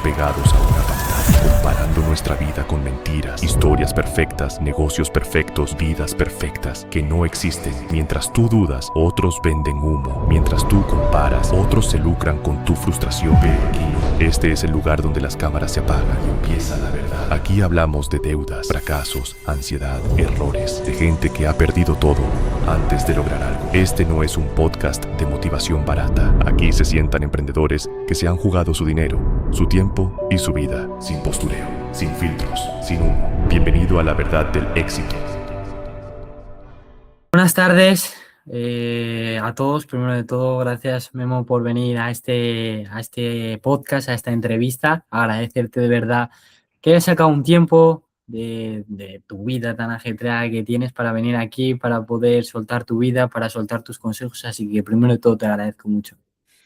pegados a una pantalla, comparando nuestra vida con mentiras, historias perfectas, negocios perfectos, vidas perfectas que no existen. Mientras tú dudas, otros venden humo. Mientras tú comparas, otros se lucran con tu frustración. Pero aquí no. Este es el lugar donde las cámaras se apagan y empieza la verdad. Aquí hablamos de deudas, fracasos, ansiedad, errores, de gente que ha perdido todo antes de lograr algo. Este no es un podcast de motivación barata. Aquí se sientan emprendedores que se han jugado su dinero, su tiempo y su vida, sin postureo, sin filtros, sin humo. Bienvenido a la verdad del éxito. Buenas tardes a todos. Primero de todo, gracias Memo por venir a este podcast, a esta entrevista. Agradecerte de verdad que hayas sacado un tiempo de tu vida tan ajetreada que tienes para venir aquí, para poder soltar tu vida, para soltar tus consejos. Así que primero de todo te agradezco mucho.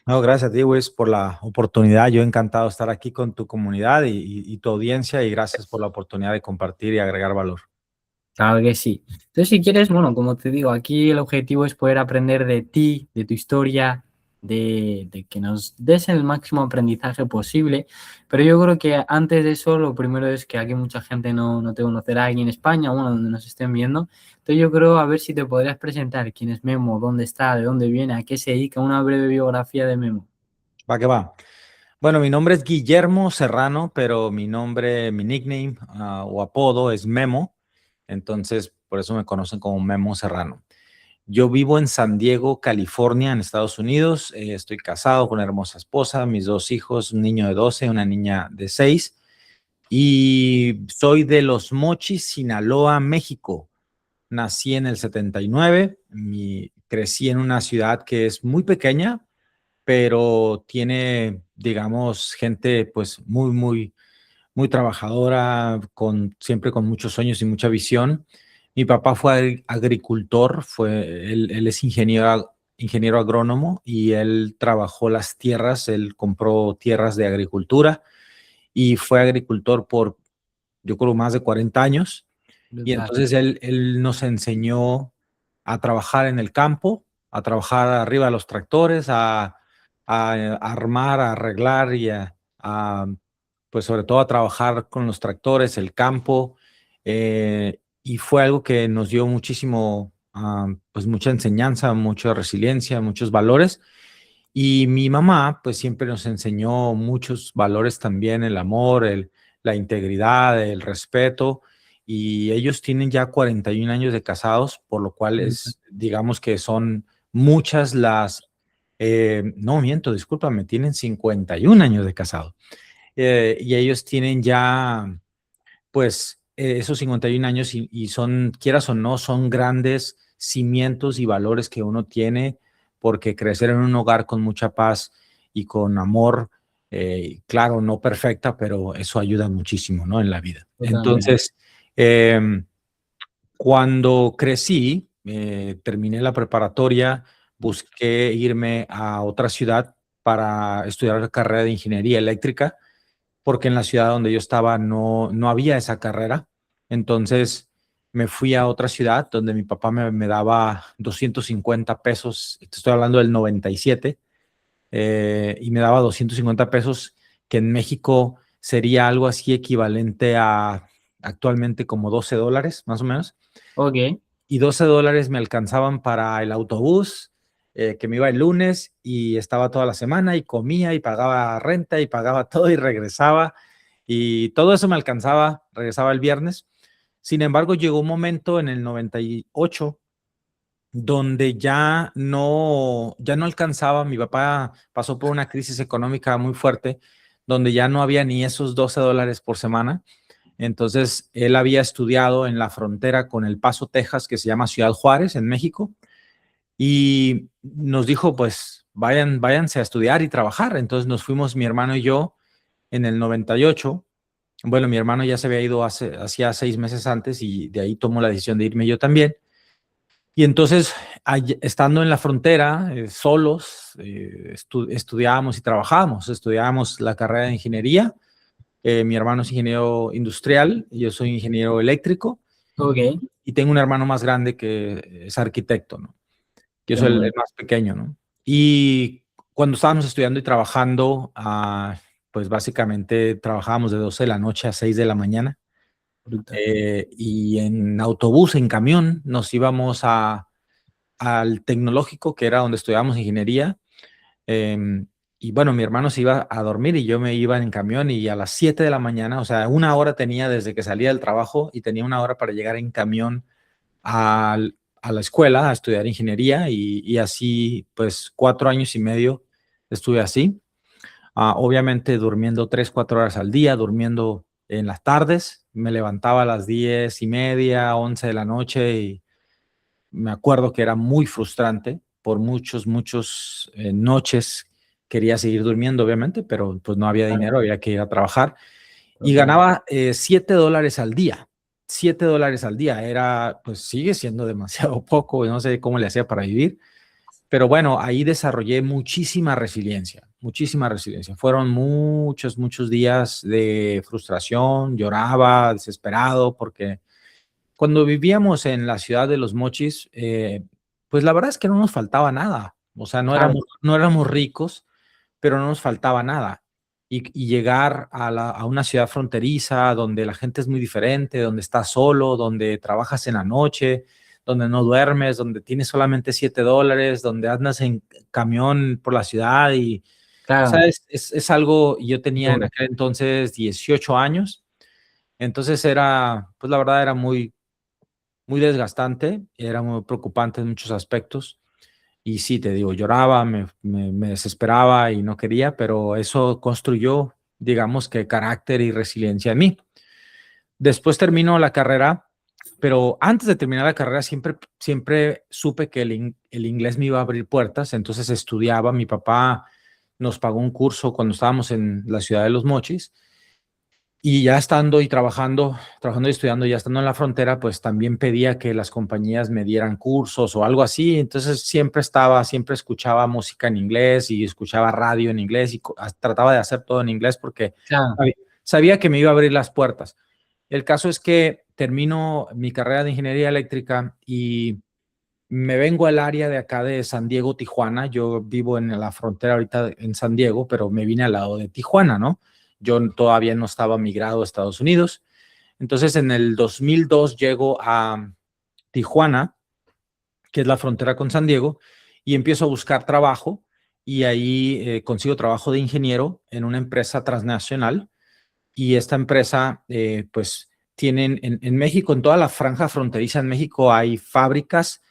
No, gracias a ti, Wes, por la oportunidad. Yo encantado de estar aquí con tu comunidad y tu audiencia, y gracias por la oportunidad de compartir y agregar valor. Claro que sí. Entonces, si quieres, bueno, como te digo, aquí el objetivo es poder aprender de ti, de tu historia, de que nos des el máximo aprendizaje posible. Pero yo creo que antes de eso, lo primero es que aquí mucha gente no te conocerá aquí en España, bueno, donde nos estén viendo. Entonces, yo creo, a ver si te podrías presentar quién es Memo, dónde está, de dónde viene, a qué se dedica, una breve biografía de Memo. Va que va. Bueno, mi nombre es Guillermo Serrano, pero mi nickname o apodo es Memo. Entonces, por eso me conocen como Memo Serrano. Yo vivo en San Diego, California, en Estados Unidos. Estoy casado con una hermosa esposa, mis dos hijos, un niño de 12, una niña de 6. Y soy de Los Mochis, Sinaloa, México. Nací en el 79. Crecí en una ciudad que es muy pequeña, pero tiene, digamos, gente pues muy trabajadora, siempre con muchos sueños y mucha visión. Mi papá fue agricultor, él es ingeniero agrónomo, y él trabajó las tierras, él compró tierras de agricultura y fue agricultor por, yo creo, más de 40 años. Y entonces él nos enseñó a trabajar en el campo, a trabajar arriba de los tractores, a armar, a arreglar y pues sobre todo a trabajar con los tractores, el campo. Y fue algo que nos dio muchísimo, pues mucha enseñanza, mucha resiliencia, muchos valores. Y mi mamá pues siempre nos enseñó muchos valores también: el amor, la integridad, el respeto. Y ellos tienen ya 41 años de casados, por lo cual digamos que son muchas no miento, discúlpame, tienen 51 años de casado. Y ellos tienen ya, pues, esos 51 años y son, quieras o no, son grandes cimientos y valores que uno tiene, porque crecer en un hogar con mucha paz y con amor, claro, no perfecta, pero eso ayuda muchísimo, ¿no? En la vida. Totalmente. Entonces, cuando crecí, terminé la preparatoria, busqué irme a otra ciudad para estudiar la carrera de ingeniería eléctrica, porque en la ciudad donde yo estaba no había esa carrera. Entonces me fui a otra ciudad donde mi papá me daba 250 pesos, te estoy hablando del 97, y me daba 250 pesos, que en México sería algo así equivalente a actualmente como $12, más o menos. Ok. Y $12 me alcanzaban para el autobús, que me iba el lunes y estaba toda la semana, y comía y pagaba renta y pagaba todo y regresaba. Y todo eso me alcanzaba, regresaba el viernes. Sin embargo, llegó un momento en el 98 donde ya no alcanzaba. Mi papá pasó por una crisis económica muy fuerte, donde ya no había ni esos $12 por semana. Entonces, él había estudiado en la frontera con El Paso, Texas, que se llama Ciudad Juárez, en México, y nos dijo, pues, váyanse a estudiar y trabajar. Entonces nos fuimos mi hermano y yo en el 98. Bueno, mi hermano ya se había ido hacía 6 meses antes, y de ahí tomó la decisión de irme yo también. Y entonces, estando en la frontera, solos, estudiábamos y trabajábamos. Estudiábamos la carrera de ingeniería. Mi hermano es ingeniero industrial y yo soy ingeniero eléctrico. Ok. Y tengo un hermano más grande que es arquitecto, ¿no? Yo soy el más pequeño, ¿no? Y cuando estábamos estudiando y trabajando, pues básicamente trabajábamos de 12 de la noche a 6 de la mañana. Brutal. Y en autobús, en camión, nos íbamos al tecnológico, que era donde estudiábamos ingeniería. Y bueno, mi hermano se iba a dormir y yo me iba en camión y a las 7 de la mañana, o sea, una hora tenía desde que salía del trabajo y tenía una hora para llegar en camión a la escuela a estudiar ingeniería y así, pues 4 años y medio estuve así. Obviamente durmiendo 3, 4 horas al día, durmiendo en las tardes. Me levantaba a las 10:30, 11 de la noche y me acuerdo que era muy frustrante. Por muchos noches quería seguir durmiendo, obviamente, pero pues no había Claro, dinero, había que ir a trabajar. Y total. ganaba $7 al día. $7 al día era, pues sigue siendo demasiado poco, no sé cómo le hacía para vivir, pero bueno, ahí desarrollé muchísima resiliencia, muchísima resiliencia. Fueron muchos días de frustración, lloraba desesperado porque cuando vivíamos en la ciudad de Los Mochis, pues la verdad es que no nos faltaba nada. O sea, Claro, no éramos ricos, pero no nos faltaba nada. Y llegar a una ciudad fronteriza donde la gente es muy diferente, donde estás solo, donde trabajas en la noche, donde no duermes, donde tienes solamente $7, donde andas en camión por la ciudad y, o sea, claro. es algo, yo tenía en Duro. aquel entonces 18 años, entonces era, pues la verdad era muy desgastante, era muy preocupante en muchos aspectos. Y sí, te digo, lloraba, me desesperaba y no quería, pero eso construyó, digamos que carácter y resiliencia en mí. Después termino la carrera, pero antes de terminar la carrera siempre supe que el inglés me iba a abrir puertas, entonces estudiaba. Mi papá nos pagó un curso cuando estábamos en la ciudad de Los Mochis y ya estando y trabajando y estudiando, ya estando en la frontera, pues también pedía que las compañías me dieran cursos o algo así. Entonces siempre escuchaba música en inglés y escuchaba radio en inglés y trataba de hacer todo en inglés porque Claro, sabía que me iba a abrir las puertas. El caso es que termino mi carrera de ingeniería eléctrica y me vengo al área de acá de San Diego, Tijuana. Yo vivo en la frontera ahorita en San Diego, pero me vine al lado de Tijuana, ¿no? Yo todavía no estaba migrado a Estados Unidos. Entonces, en el 2002 llego a Tijuana, que es la frontera con San Diego, y empiezo a buscar trabajo. Y ahí consigo trabajo de ingeniero en una empresa transnacional. Y esta empresa, pues, tienen en México, en toda la franja fronteriza en México, hay fábricas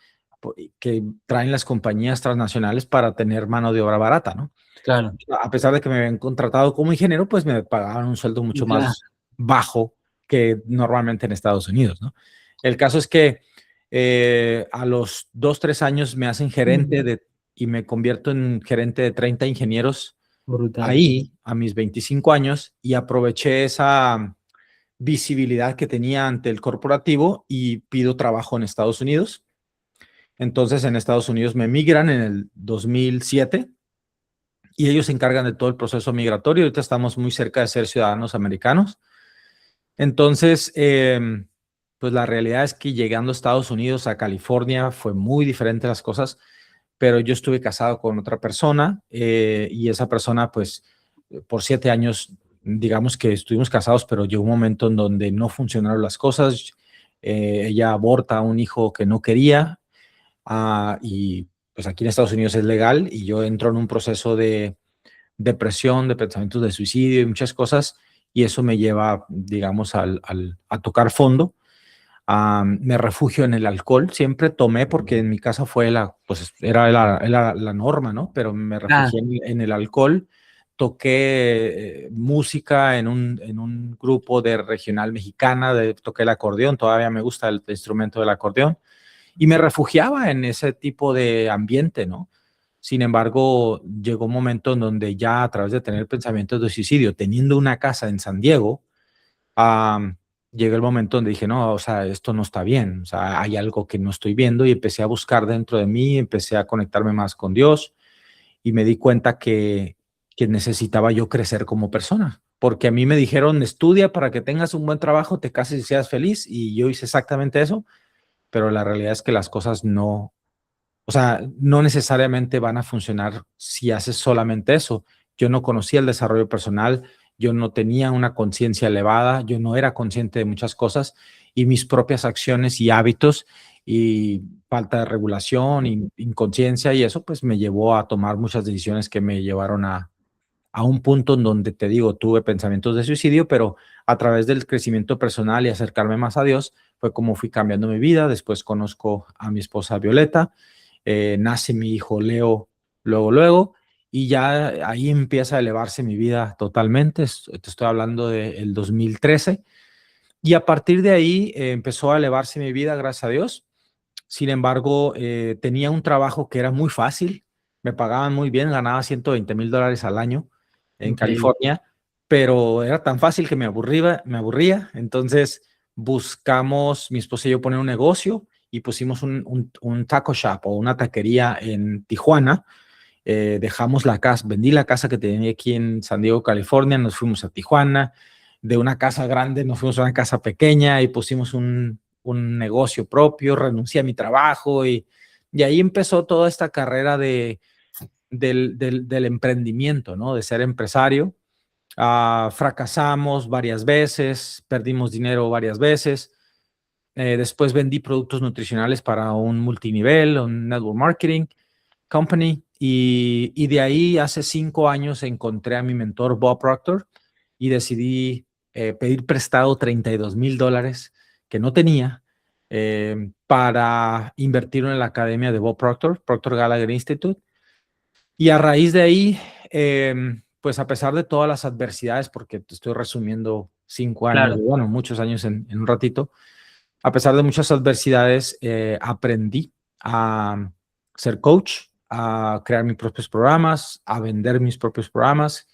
que traen las compañías transnacionales para tener mano de obra barata, ¿no? claro, A pesar de que me habían contratado como ingeniero, pues me pagaban un sueldo mucho claro. más bajo que normalmente en Estados Unidos, ¿no? El caso es que a los 2, 3 años me hacen y me convierto en gerente de 30 ingenieros Brutal. ahí a mis 25 años y aproveché esa visibilidad que tenía ante el corporativo y pido trabajo en Estados Unidos. Entonces en Estados Unidos me migran en el 2007 y ellos se encargan de todo el proceso migratorio. Ahorita estamos muy cerca de ser ciudadanos americanos. Entonces, pues la realidad es que llegando a Estados Unidos, a California, fue muy diferente las cosas, pero yo estuve casado con otra persona y esa persona, pues, por 7 años, digamos que estuvimos casados, pero llegó un momento en donde no funcionaron las cosas. Ella aborta a un hijo que no quería y pues aquí en Estados Unidos es legal y yo entro en un proceso de depresión, de pensamientos de suicidio y muchas cosas, y eso me lleva, digamos, a tocar fondo. Me refugio en el alcohol, siempre tomé porque en mi casa pues era la norma, ¿no? Pero me Ah, refugié en el alcohol, toqué música en un grupo de regional mexicana, toqué el acordeón, todavía me gusta el instrumento del acordeón, y me refugiaba en ese tipo de ambiente, ¿no? Sin embargo, llegó un momento en donde ya a través de tener pensamientos de suicidio, teniendo una casa en San Diego, llegó el momento donde dije, no, o sea, esto no está bien, o sea, hay algo que no estoy viendo y empecé a buscar dentro de mí, empecé a conectarme más con Dios y me di cuenta que necesitaba yo crecer como persona, porque a mí me dijeron, estudia para que tengas un buen trabajo, te cases y seas feliz, y yo hice exactamente eso, pero la realidad es que las cosas no, o sea, no necesariamente van a funcionar si haces solamente eso. yo no conocía el desarrollo personal, yo no tenía una conciencia elevada, yo no era consciente de muchas cosas y mis propias acciones y hábitos y falta de regulación, inconsciencia y eso pues me llevó a tomar muchas decisiones que me llevaron a un punto en donde, te digo, tuve pensamientos de suicidio, pero a través del crecimiento personal y acercarme más a Dios, fue como fui cambiando mi vida. Después conozco a mi esposa Violeta, nace mi hijo Leo luego, y ya ahí empieza a elevarse mi vida totalmente. Te estoy hablando del 2013, y a partir de ahí empezó a elevarse mi vida, gracias a Dios. Sin embargo, tenía un trabajo que era muy fácil, me pagaban muy bien, ganaba $120,000 al año en Increíble. California, pero era tan fácil que me aburría. Entonces buscamos, mi esposa y yo, poner un negocio y pusimos un taco shop o una taquería en Tijuana. Dejamos la casa, vendí la casa que tenía aquí en San Diego, California, nos fuimos a Tijuana. De una casa grande nos fuimos a una casa pequeña y pusimos un negocio propio, renuncié a mi trabajo y ahí empezó toda esta carrera del emprendimiento, ¿no? De ser empresario. Fracasamos varias veces, perdimos dinero varias veces. Después vendí productos nutricionales para un multinivel, un network marketing company, y de ahí hace 5 años encontré a mi mentor Bob Proctor y decidí pedir prestado $32,000 que no tenía, para invertirlo en la academia de Bob Proctor, Proctor Gallagher Institute. Y a raíz de ahí, pues a pesar de todas las adversidades, porque te estoy resumiendo 5 años, Claro, bueno, muchos años en un ratito, a pesar de muchas adversidades, aprendí a ser coach, a crear mis propios programas, a vender mis propios programas,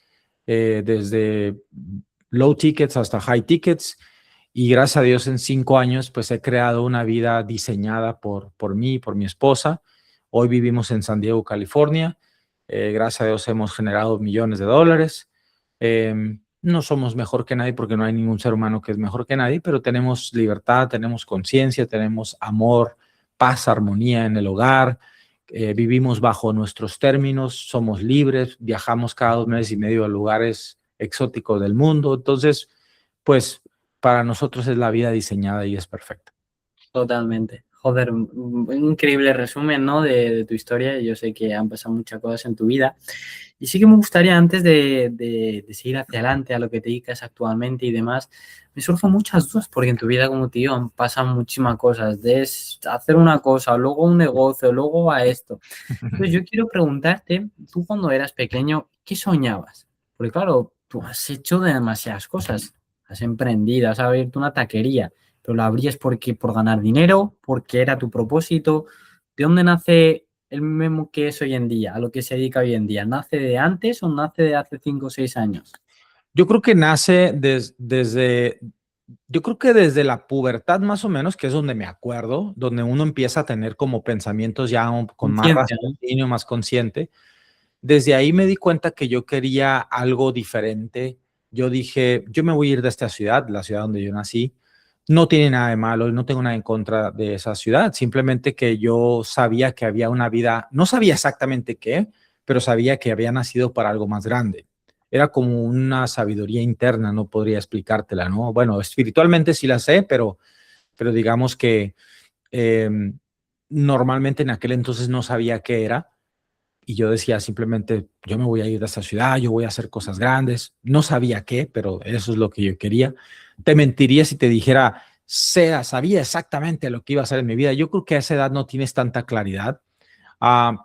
desde low tickets hasta high tickets. Y gracias a Dios en 5 años, pues he creado una vida diseñada por mí y por mi esposa. Hoy vivimos en San Diego, California. Gracias a Dios hemos generado millones de dólares. No somos mejor que nadie porque no hay ningún ser humano que es mejor que nadie, pero tenemos libertad, tenemos conciencia, tenemos amor, paz, armonía en el hogar. Vivimos bajo nuestros términos, somos libres, viajamos cada 2 meses y medio a lugares exóticos del mundo. Entonces, pues para nosotros es la vida diseñada y es perfecta. totalmente. Joder, un increíble resumen, ¿no? De tu historia. Yo sé que han pasado muchas cosas en tu vida. Y sí que me gustaría, antes de seguir hacia adelante a lo que te dedicas actualmente y demás, me surgen muchas dudas, porque en tu vida, como te digo, han pasado muchísimas cosas. De hacer una cosa, luego un negocio, luego a esto. Entonces, yo quiero preguntarte, tú cuando eras pequeño, ¿qué soñabas? Porque claro, tú has hecho demasiadas cosas. Has emprendido, has abierto una taquería, pero la abrías por ganar dinero, porque era tu propósito. ¿De dónde nace el Memo que es hoy en día, a lo que se dedica hoy en día? ¿Nace de antes o nace de hace 5 o 6 años? Yo creo que nace yo creo que desde la pubertad más o menos, que es donde me acuerdo, donde uno empieza a tener como pensamientos ya con más Conciencia, ¿no? raciocinio, más consciente. Desde ahí me di cuenta que yo quería algo diferente. Yo dije, yo me voy a ir de esta ciudad, la ciudad donde yo nací. No tiene nada de malo, no tengo nada en contra de esa ciudad, simplemente que yo sabía que había una vida, no sabía exactamente qué, pero sabía que había nacido para algo más grande. Era como una sabiduría interna, no podría explicártela, ¿no? Bueno, espiritualmente sí la sé, pero digamos que eh, normalmente en aquel entonces no sabía qué era. Y yo decía simplemente, yo me voy a ir de esta ciudad, yo voy a hacer cosas grandes. No sabía qué, pero eso es lo que yo quería. Te mentiría si te dijera, sabía exactamente lo que iba a hacer en mi vida. Yo creo que a esa edad no tienes tanta claridad,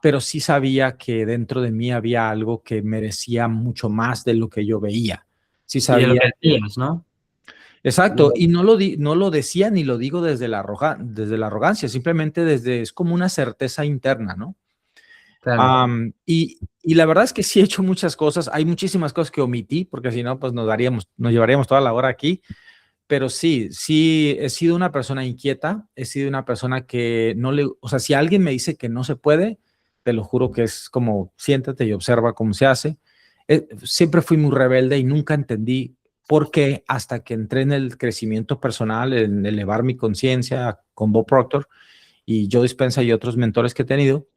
pero sí sabía que dentro de mí había algo que merecía mucho más de lo que yo veía. Sí Y de lo sabía. que decías, ¿no? Exacto, y no lo decía ni lo digo desde la arrogancia, simplemente es como una certeza interna, ¿no? Claro. Y la verdad es que sí he hecho muchas cosas. Hay muchísimas cosas que omití, porque si no, pues nos llevaríamos toda la hora aquí. Pero sí he sido una persona inquieta. He sido una persona que o sea, si alguien me dice que no se puede, te lo juro que es como siéntate y observa cómo se hace. Siempre fui muy rebelde y nunca entendí por qué hasta que entré en el crecimiento personal, en elevar mi conciencia con Bob Proctor y Joe Dispenza y otros mentores que he tenido.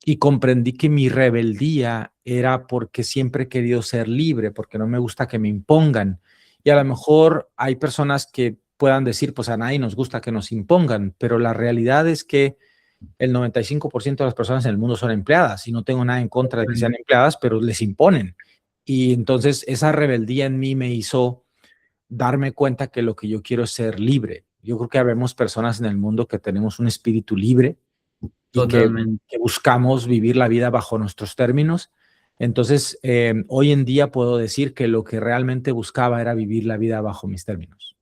y comprendí que mi rebeldía era porque siempre he querido ser libre, porque no me gusta que me impongan. Y a lo mejor hay personas que puedan decir, pues a nadie nos gusta que nos impongan, pero la realidad es que el 95% de las personas en el mundo son empleadas y no tengo nada en contra de que sean empleadas, pero les imponen. Y entonces esa rebeldía en mí me hizo darme cuenta que lo que yo quiero es ser libre. Yo creo que habemos personas en el mundo que tenemos un espíritu libre y Totalmente. que buscamos vivir la vida bajo nuestros términos. Entonces, hoy en día puedo decir que lo que realmente buscaba era vivir la vida bajo mis términos.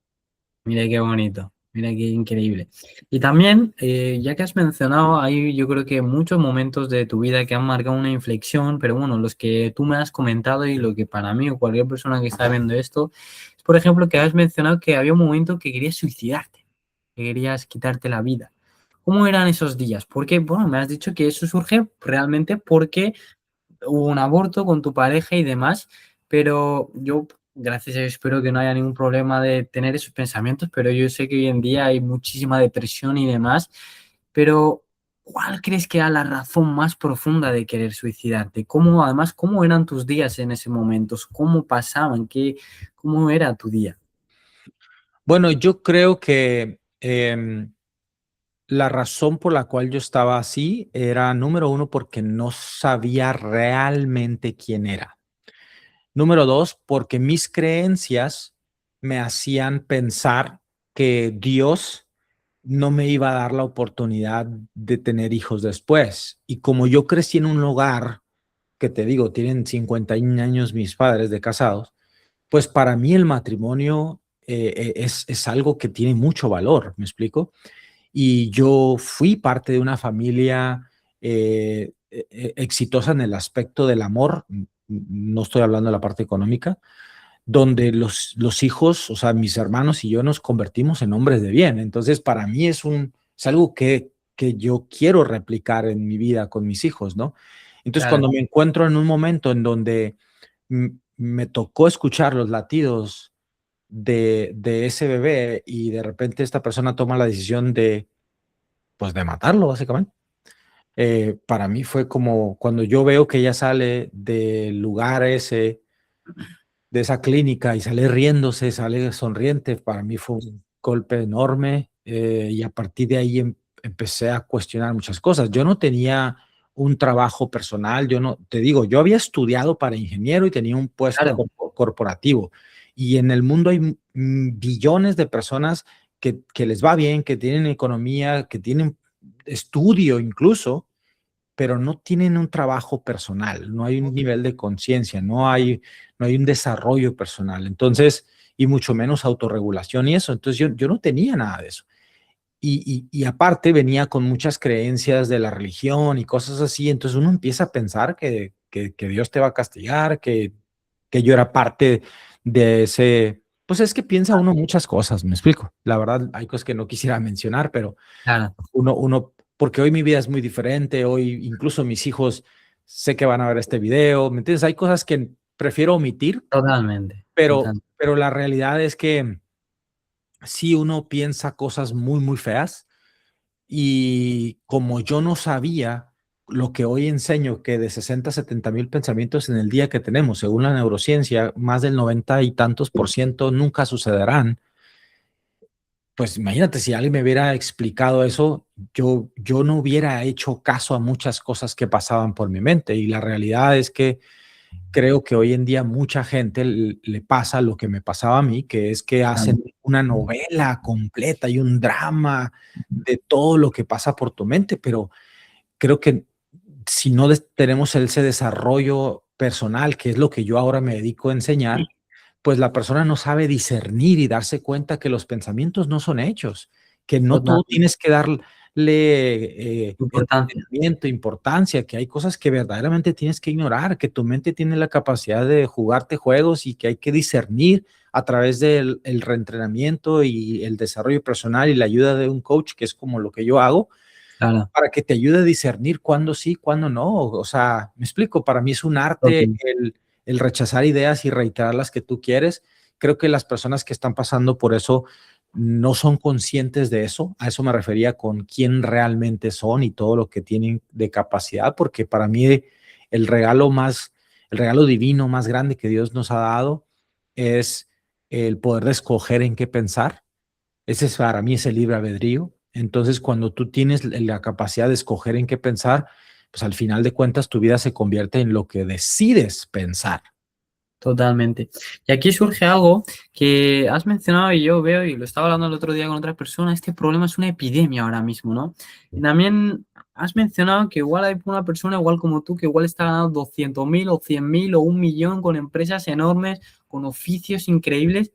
Mira qué bonito, mira qué increíble. Y también, ya que has mencionado, hay yo creo que muchos momentos de tu vida que han marcado una inflexión, pero bueno, los que tú me has comentado y lo que para mí o cualquier persona que está viendo esto, es por ejemplo que has mencionado que había un momento que querías suicidarte, que querías quitarte la vida. ¿Cómo eran esos días? Porque, bueno, me has dicho que eso surge realmente porque hubo un aborto con tu pareja y demás, pero yo, gracias a Dios, espero que no haya ningún problema de tener esos pensamientos, pero yo sé que hoy en día hay muchísima depresión y demás, pero ¿cuál crees que era la razón más profunda de querer suicidarte? ¿Cómo, además, cómo eran tus días en ese momento? ¿Cómo pasaban? ¿Cómo era tu día? Bueno, yo creo que la razón por la cual yo estaba así era, número uno, porque no sabía realmente quién era. Número dos, porque mis creencias me hacían pensar que Dios no me iba a dar la oportunidad de tener hijos después. Y como yo crecí en un hogar, que te digo, tienen 51 años mis padres de casados, pues para mí el matrimonio es algo que tiene mucho valor, ¿me explico? Y yo fui parte de una familia exitosa en el aspecto del amor, no estoy hablando de la parte económica, donde los hijos, o sea, mis hermanos y yo nos convertimos en hombres de bien. Entonces, para mí es algo que yo quiero replicar en mi vida con mis hijos, ¿no? Entonces, Claro, cuando me encuentro en un momento en donde me tocó escuchar los latidos de ese bebé y de repente esta persona toma la decisión de, pues, de matarlo, básicamente. Para mí fue como cuando yo veo que ella sale del lugar ese, de esa clínica y sale riéndose, sale sonriente, para mí fue un golpe enorme y a partir de ahí empecé a cuestionar muchas cosas. Yo no tenía un trabajo personal, yo no, te digo, yo había estudiado para ingeniero y tenía un puesto claro, corporativo y en el mundo hay billones de personas que les va bien, que tienen economía, que tienen estudio incluso, pero no tienen un trabajo personal, no hay un nivel de conciencia, no hay un desarrollo personal, entonces, y mucho menos autorregulación y eso. Entonces yo no tenía nada de eso. Y aparte venía con muchas creencias de la religión y cosas así, entonces uno empieza a pensar que Dios te va a castigar, que yo era parte de ese, pues es que piensa uno muchas cosas, me explico. La verdad, hay cosas que no quisiera mencionar, pero claro, porque hoy mi vida es muy diferente, hoy incluso mis hijos sé que van a ver este video, ¿me entiendes? Hay cosas que prefiero omitir, totalmente, pero, total, pero la realidad es que sí uno piensa cosas muy, muy feas y como yo no sabía lo que hoy enseño, que de 60 a 70 mil pensamientos en el día que tenemos, según la neurociencia, más del 90 y tantos por ciento nunca sucederán. Pues imagínate si alguien me hubiera explicado eso, yo no hubiera hecho caso a muchas cosas que pasaban por mi mente. Y la realidad es que creo que hoy en día mucha gente le pasa lo que me pasaba a mí, que es que claro, hacen una novela completa y un drama de todo lo que pasa por tu mente, pero creo que si no tenemos ese desarrollo personal, que es lo que yo ahora me dedico a enseñar, pues la persona no sabe discernir y darse cuenta que los pensamientos no son hechos, que no todo totalmente, tienes que darle importancia, entretenimiento, importancia, que hay cosas que verdaderamente tienes que ignorar, que tu mente tiene la capacidad de jugarte juegos y que hay que discernir a través del el reentrenamiento y el desarrollo personal y la ayuda de un coach, que es como lo que yo hago, claro, para que te ayude a discernir cuándo sí, cuándo no. O sea, me explico, para mí es un arte total, el rechazar ideas y reiterar las que tú quieres. Creo que las personas que están pasando por eso no son conscientes de eso. A eso me refería con quién realmente son y todo lo que tienen de capacidad, porque para mí el regalo divino más grande que Dios nos ha dado es el poder de escoger en qué pensar. Ese es para mí ese libre albedrío. Entonces, cuando tú tienes la capacidad de escoger en qué pensar, pues al final de cuentas tu vida se convierte en lo que decides pensar. Totalmente. Y aquí surge algo que has mencionado y yo veo, y lo estaba hablando el otro día con otra persona, este problema es una epidemia ahora mismo, ¿no? Y también has mencionado que igual hay una persona igual como tú que igual está ganando 200.000 o 100.000 o 1.000.000 con empresas enormes, con oficios increíbles,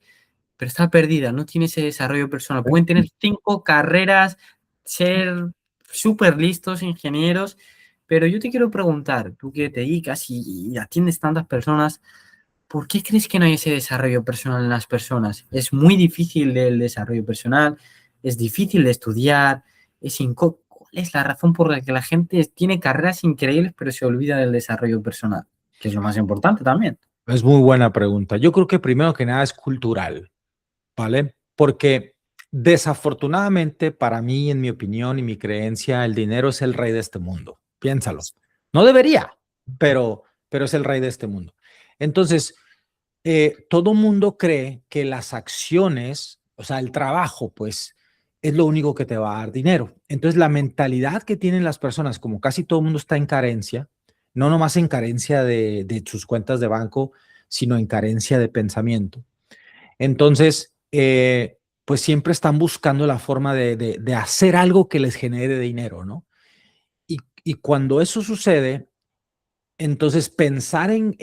pero está perdida, no tiene ese desarrollo personal. Pueden tener 5 carreras, ser súper listos, ingenieros, pero yo te quiero preguntar, tú que te dedicas y atiendes tantas personas, ¿por qué crees que no hay ese desarrollo personal en las personas? Es muy difícil el desarrollo personal, es difícil de estudiar, ¿cuál es la razón por la que la gente tiene carreras increíbles pero se olvida del desarrollo personal? Que es lo más importante también. Es muy buena pregunta. Yo creo que primero que nada es cultural, ¿vale? Porque desafortunadamente para mí, en mi opinión y mi creencia, el dinero es el rey de este mundo. Piénsalo. No debería, pero es el rey de este mundo. Entonces, todo mundo cree que las acciones, o sea, el trabajo, pues, es lo único que te va a dar dinero. Entonces, la mentalidad que tienen las personas, como casi todo el mundo está en carencia, no nomás en carencia de sus cuentas de banco, sino en carencia de pensamiento. Entonces, pues siempre están buscando la forma de hacer algo que les genere dinero, ¿no? Y cuando eso sucede, entonces pensar en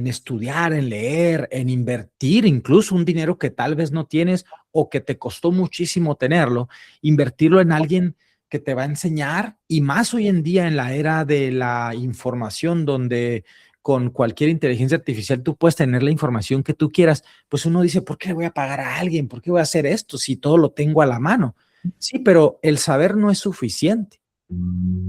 estudiar, en leer, en invertir incluso un dinero que tal vez no tienes o que te costó muchísimo tenerlo, invertirlo en alguien que te va a enseñar, y más hoy en día en la era de la información donde con cualquier inteligencia artificial tú puedes tener la información que tú quieras, pues uno dice, ¿por qué voy a pagar a alguien? ¿Por qué voy a hacer esto si todo lo tengo a la mano? Sí, pero el saber no es suficiente.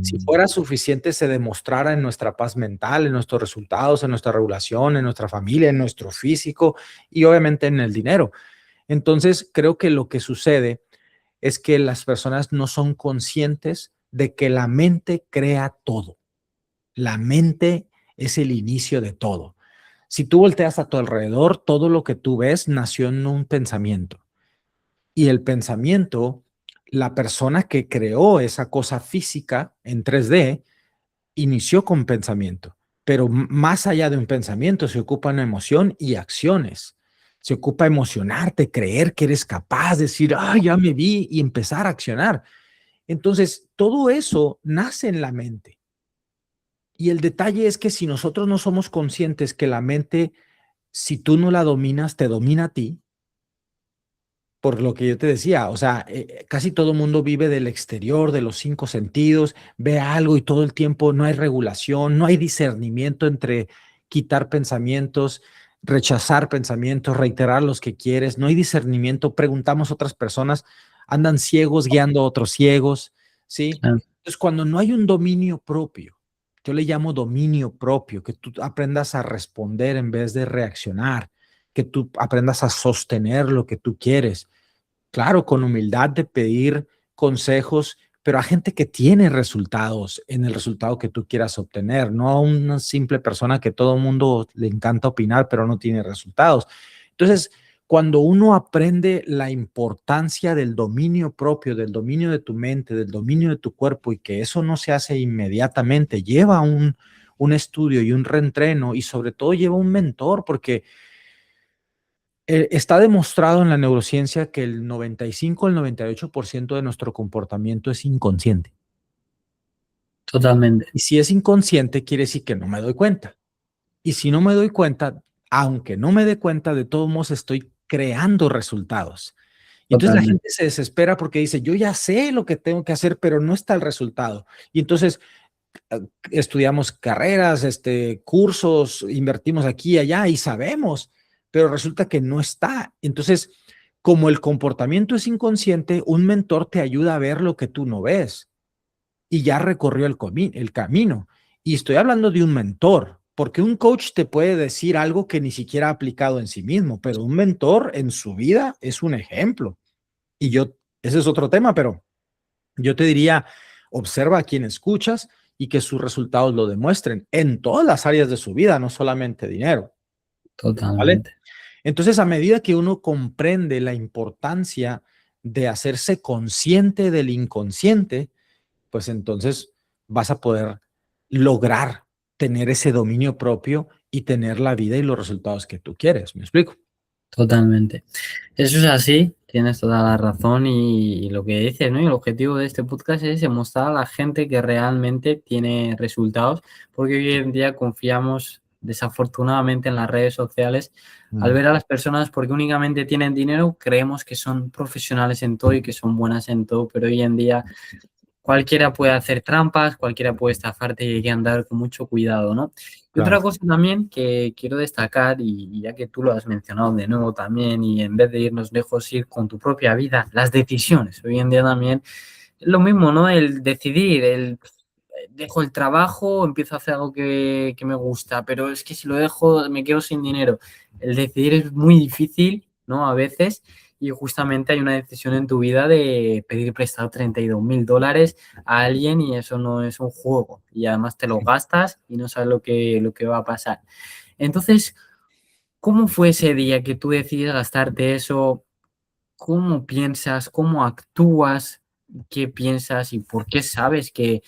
Si fuera suficiente, se demostrara en nuestra paz mental, en nuestros resultados, en nuestra regulación, en nuestra familia, en nuestro físico y obviamente en el dinero. Entonces, creo que lo que sucede es que las personas no son conscientes de que la mente crea todo. La mente es el inicio de todo. Si tú volteas a tu alrededor, todo lo que tú ves nació en un pensamiento. Y el pensamiento, la persona que creó esa cosa física en 3D, inició con pensamiento, pero más allá de un pensamiento se ocupa una emoción y acciones. Se ocupa emocionarte, creer que eres capaz, decir, ah, ya me vi y empezar a accionar. Entonces, todo eso nace en la mente. Y el detalle es que si nosotros no somos conscientes que la mente, si tú no la dominas, te domina a ti, por lo que yo te decía, o sea, casi todo el mundo vive del exterior, de los 5 sentidos, ve algo y todo el tiempo no hay regulación, no hay discernimiento entre quitar pensamientos, rechazar pensamientos, reiterar los que quieres, no hay discernimiento, preguntamos a otras personas, andan ciegos guiando a otros ciegos, ¿sí? Entonces, cuando no hay un dominio propio, yo le llamo dominio propio, que tú aprendas a responder en vez de reaccionar, que tú aprendas a sostener lo que tú quieres. Claro, con humildad de pedir consejos, pero a gente que tiene resultados en el resultado que tú quieras obtener, no a una simple persona que todo el mundo le encanta opinar, pero no tiene resultados. Entonces, cuando uno aprende la importancia del dominio propio, del dominio de tu mente, del dominio de tu cuerpo, y que eso no se hace inmediatamente, lleva un estudio y un reentreno, y sobre todo lleva un mentor, porque está demostrado en la neurociencia que el 95 al 98% de nuestro comportamiento es inconsciente. Totalmente. Y si es inconsciente, quiere decir que no me doy cuenta. Y si no me doy cuenta, aunque no me dé cuenta, de todos modos estoy creando resultados. Y entonces la gente se desespera porque dice, yo ya sé lo que tengo que hacer, pero no está el resultado. Y entonces estudiamos carreras, cursos, invertimos aquí y allá y sabemos, pero resulta que no está. Entonces, como el comportamiento es inconsciente, un mentor te ayuda a ver lo que tú no ves y ya recorrió el camino. Y estoy hablando de un mentor, porque un coach te puede decir algo que ni siquiera ha aplicado en sí mismo, pero un mentor en su vida es un ejemplo. Ese es otro tema, pero yo te diría, observa a quien escuchas y que sus resultados lo demuestren en todas las áreas de su vida, no solamente dinero, ¿vale? Totalmente. Entonces, a medida que uno comprende la importancia de hacerse consciente del inconsciente, pues entonces vas a poder lograr tener ese dominio propio y tener la vida y los resultados que tú quieres. ¿Me explico? Totalmente. Eso es así, tienes toda la razón y lo que dices, ¿no? Y el objetivo de este podcast es demostrar a la gente que realmente tiene resultados, porque hoy en día confiamos desafortunadamente en las redes sociales. Al Mm, ver a las personas porque únicamente tienen dinero, creemos que son profesionales en todo y que son buenas en todo, pero hoy en día cualquiera puede hacer trampas, cualquiera puede estafarte y hay que andar con mucho cuidado, ¿no? Y otra claro. cosa también que quiero destacar, y ya que tú lo has mencionado de nuevo también, y en vez de irnos lejos, ir con tu propia vida, las decisiones. Hoy en día también es lo mismo, ¿no? El decidir, dejo el trabajo, empiezo a hacer algo que me gusta, pero es que si lo dejo me quedo sin dinero. El decidir es muy difícil, ¿no? A veces, y justamente hay una decisión en tu vida de pedir prestado $32.000 a alguien y eso no es un juego. Y además te lo gastas y no sabes lo que va a pasar. Entonces, ¿cómo fue ese día que tú decides gastarte eso? ¿Cómo piensas? ¿Cómo actúas? ¿Qué piensas? ¿Y por qué sabes que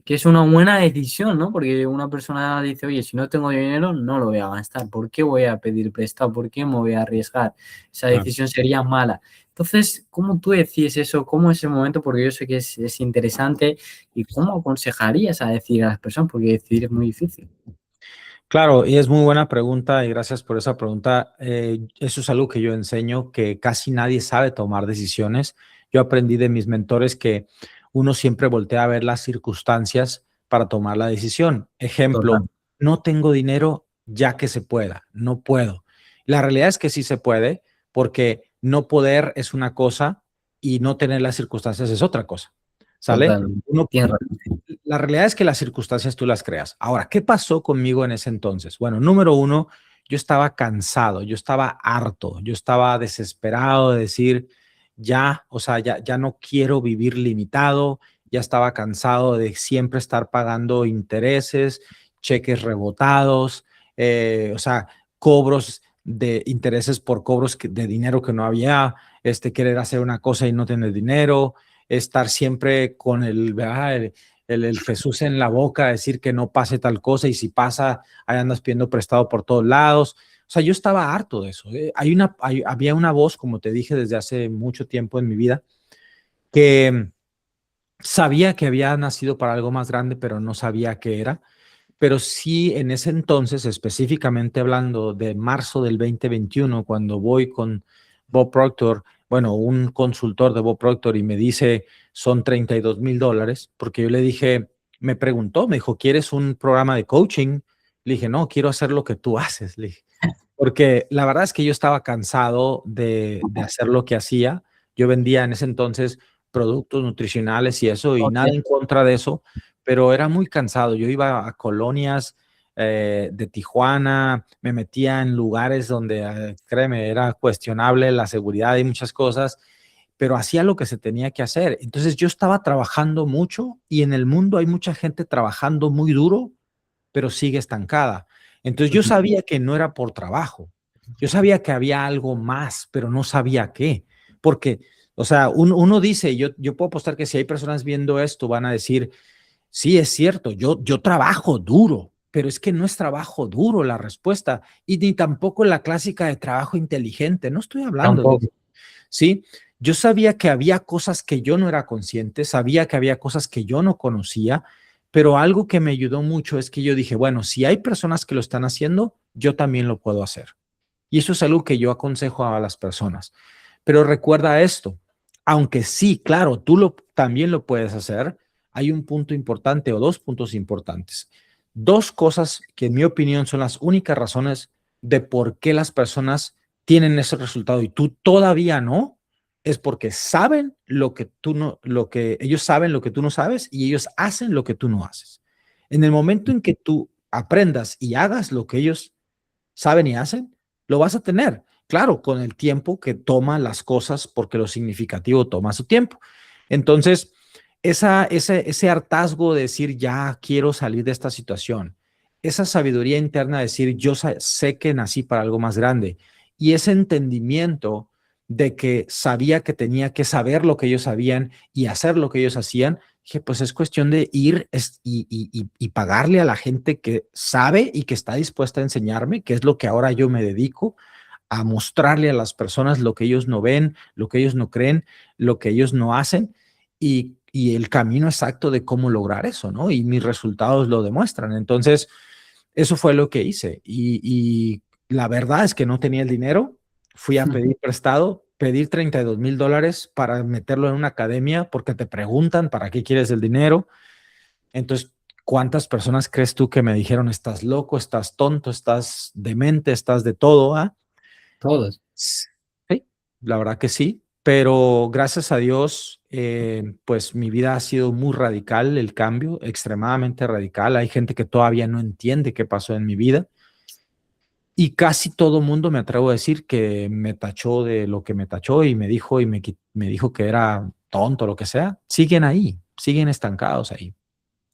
es una buena decisión, ¿no? Porque una persona dice, oye, si no tengo dinero, no lo voy a gastar. ¿Por qué voy a pedir prestado? ¿Por qué me voy a arriesgar? Esa Claro. decisión sería mala. Entonces, ¿cómo tú decides eso? ¿Cómo es el momento? Porque yo sé que es interesante. ¿Y cómo aconsejarías a decir a las personas? Porque decidir es muy difícil. Claro, y es muy buena pregunta y gracias por esa pregunta. Eso es algo que yo enseño, que casi nadie sabe tomar decisiones. Yo aprendí de mis mentores que uno siempre voltea a ver las circunstancias para tomar la decisión. Ejemplo, Total, no tengo dinero ya que se pueda, no puedo. La realidad es que sí se puede, porque no poder es una cosa y no tener las circunstancias es otra cosa, ¿sale? total. Uno, Tienes razón. la realidad es que las circunstancias tú las creas. Ahora, ¿qué pasó conmigo en ese entonces? Bueno, número uno, yo estaba cansado, yo estaba harto, yo estaba desesperado de decir, ya, o sea, ya no quiero vivir limitado, ya estaba cansado de siempre estar pagando intereses, cheques rebotados, o sea, cobros de intereses por cobros de dinero que no había, querer hacer una cosa y no tener dinero, estar siempre con ¿verdad? El Jesús en la boca, decir que no pase tal cosa y si pasa, ahí andas pidiendo prestado por todos lados. O sea, yo estaba harto de eso. Había una voz, como te dije, desde hace mucho tiempo en mi vida, que sabía que había nacido para algo más grande, pero no sabía qué era. Pero sí, en ese entonces, específicamente hablando de marzo del 2021, cuando voy con Bob Proctor, bueno, un consultor de Bob Proctor y me dice, son $32,000, porque yo le dije, me preguntó, me dijo, ¿quieres un programa de coaching? Le dije, no, quiero hacer lo que tú haces, le dije, porque la verdad es que yo estaba cansado de hacer lo que hacía. Yo vendía en ese entonces productos nutricionales y eso, y Ok. nada en contra de eso, pero era muy cansado. Yo iba a colonias de Tijuana, me metía en lugares donde, créeme, era cuestionable la seguridad y muchas cosas, pero hacía lo que se tenía que hacer. Entonces yo estaba trabajando mucho y en el mundo hay mucha gente trabajando muy duro, pero sigue estancada. Entonces yo sabía que no era por trabajo. Yo sabía que había algo más, pero no sabía qué. Porque, o sea, uno dice, yo puedo apostar que si hay personas viendo esto, van a decir, sí, es cierto, yo trabajo duro, pero es que no es trabajo duro la respuesta y ni tampoco la clásica de trabajo inteligente. No estoy hablando de Tampoco. eso. Sí, yo sabía que había cosas que yo no era consciente, sabía que había cosas que yo no conocía, pero algo que me ayudó mucho es que yo dije, bueno, si hay personas que lo están haciendo, yo también lo puedo hacer. Y eso es algo que yo aconsejo a las personas. Pero recuerda esto, aunque sí, claro, también lo puedes hacer, hay un punto importante o dos puntos importantes. Dos cosas que en mi opinión son las únicas razones de por qué las personas tienen ese resultado y tú todavía no, es porque saben lo que tú no, lo que ellos saben lo que tú no sabes y ellos hacen lo que tú no haces. En el momento en que tú aprendas y hagas lo que ellos saben y hacen, lo vas a tener. claro, con el tiempo que toma las cosas, porque lo significativo toma su tiempo. Entonces, ese hartazgo de decir, ya quiero salir de esta situación, esa sabiduría interna de decir, yo sé que nací para algo más grande, y ese entendimiento de que sabía que tenía que saber lo que ellos sabían y hacer lo que ellos hacían, dije, pues es cuestión de ir y pagarle a la gente que sabe y que está dispuesta a enseñarme, que es lo que ahora yo me dedico, a mostrarle a las personas lo que ellos no ven, lo que ellos no creen, lo que ellos no hacen y el camino exacto de cómo lograr eso, ¿no? Y mis resultados lo demuestran. Entonces, eso fue lo que hice. Y la verdad es que no tenía el dinero. Fui a pedir prestado, pedir $32,000 para meterlo en una academia porque te preguntan para qué quieres el dinero. Entonces, ¿cuántas personas crees tú que me dijeron, estás loco, estás tonto, estás demente, estás de todo? ¿Ah? Todos. Sí, la verdad que sí, pero gracias a Dios, pues mi vida ha sido muy radical, el cambio, extremadamente radical. Hay gente que todavía no entiende qué pasó en mi vida y casi todo mundo, me atrevo a decir, que me tachó de lo que me tachó y me dijo me dijo que era tonto, lo que sea, siguen ahí, siguen estancados ahí.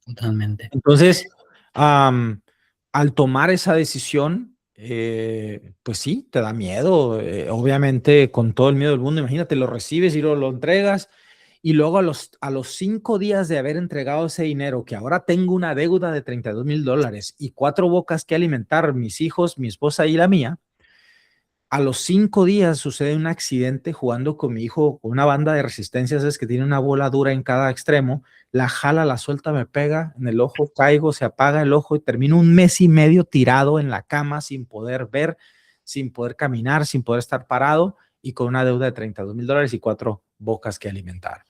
Totalmente. Entonces, al tomar esa decisión, pues sí, te da miedo, obviamente con todo el miedo del mundo, imagínate, lo recibes y lo entregas y luego a los 5 días de haber entregado ese dinero, que ahora tengo una deuda de $32,000 y 4 bocas que alimentar, mis hijos, mi esposa y la mía, a los 5 días sucede un accidente jugando con mi hijo, con una banda de resistencias, es que tiene una bola dura en cada extremo, la jala, la suelta, me pega en el ojo, caigo, se apaga el ojo y termino 1 mes y medio tirado en la cama sin poder ver, sin poder caminar, sin poder estar parado y con una deuda de $32,000 y 4 bocas que alimentar.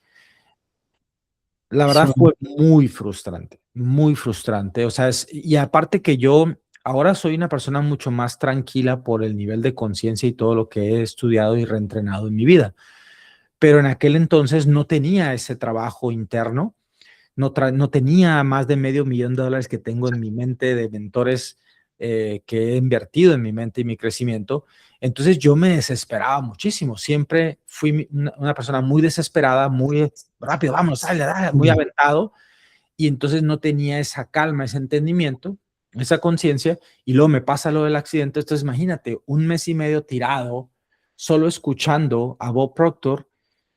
La verdad Eso, fue muy frustrante, muy frustrante. O sea, y aparte que yo ahora soy una persona mucho más tranquila por el nivel de conciencia y todo lo que he estudiado y reentrenado en mi vida. Pero en aquel entonces no tenía ese trabajo interno, no tenía más de $500,000 que tengo en mi mente de mentores que he invertido en mi mente y mi crecimiento. Entonces yo me desesperaba muchísimo. Siempre fui una persona muy desesperada, muy rápido, vamos, dale, dale, muy aventado. Y entonces no tenía esa calma, ese entendimiento, esa conciencia. Y luego me pasa lo del accidente. Entonces imagínate, 1 mes y medio tirado, solo escuchando a Bob Proctor,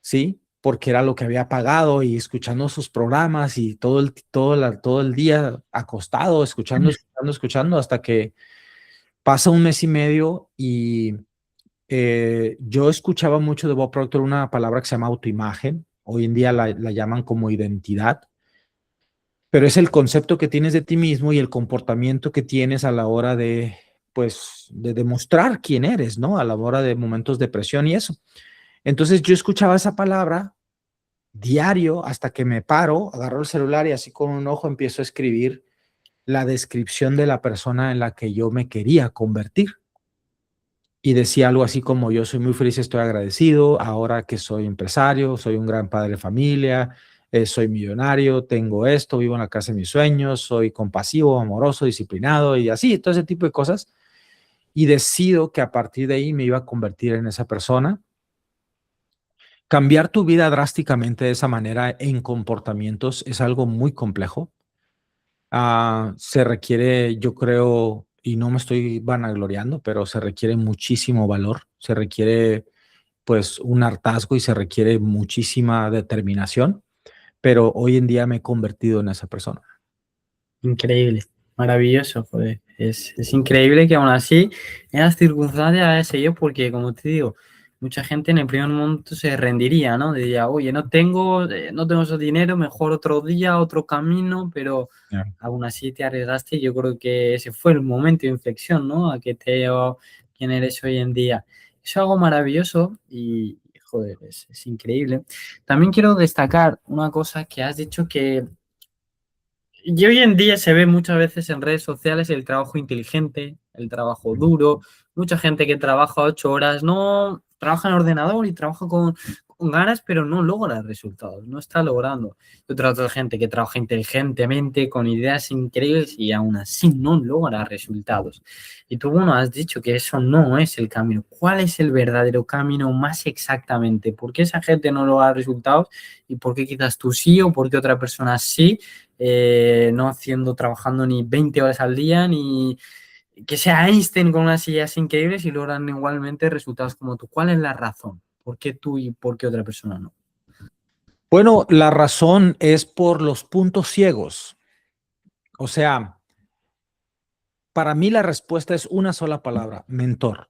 ¿sí? Porque era lo que había pagado y escuchando sus programas y todo el día acostado, escuchando, hasta que pasa 1 mes y medio y yo escuchaba mucho de Bob Proctor una palabra que se llama autoimagen. Hoy en día la llaman como identidad, pero es el concepto que tienes de ti mismo y el comportamiento que tienes a la hora de, pues, de demostrar quién eres, ¿no? A la hora de momentos de presión y eso. Entonces yo escuchaba esa palabra diario hasta que me paro, agarro el celular y así con un ojo empiezo a escribir la descripción de la persona en la que yo me quería convertir. Y decía algo así como: yo soy muy feliz, estoy agradecido, ahora que soy empresario, soy un gran padre de familia, soy millonario, tengo esto, vivo en la casa de mis sueños, soy compasivo, amoroso, disciplinado y así, todo ese tipo de cosas. Y decido que a partir de ahí me iba a convertir en esa persona. Cambiar tu vida drásticamente de esa manera en comportamientos es algo muy complejo. Se requiere, yo creo, y no me estoy vanagloriando, pero se requiere muchísimo valor, se requiere pues un hartazgo y se requiere muchísima determinación, pero hoy en día me he convertido en esa persona. increíble, maravilloso, joder. Es increíble que aún así, en las circunstancias haya seguido, porque como te digo, mucha gente en el primer momento se rendiría, ¿no? Diría, oye, no tengo ese dinero, mejor otro día, otro camino, pero Ya. aún así te arriesgaste y yo creo que ese fue el momento de inflexión, ¿no? A que te llevó quien eres hoy en día. Es algo maravilloso y, joder, es increíble. También quiero destacar una cosa que has dicho y hoy en día se ve muchas veces en redes sociales el trabajo inteligente, el trabajo duro, mucha gente que trabaja 8 horas, no trabaja en ordenador y trabaja con ganas, pero no logra resultados, no está logrando. Y otra gente que trabaja inteligentemente, con ideas increíbles y aún así no logra resultados. Y tú, bueno, has dicho que eso no es el camino. ¿Cuál es el verdadero camino más exactamente? ¿Por qué esa gente no logra resultados y por qué quizás tú sí o por qué otra persona sí? No haciendo, trabajando ni 20 horas al día, ni que sea Einstein con unas ideas increíbles y logran igualmente resultados como tú. ¿Cuál es la razón? ¿Por qué tú y por qué otra persona no? Bueno, la razón es por los puntos ciegos. O sea, para mí la respuesta es una sola palabra, mentor.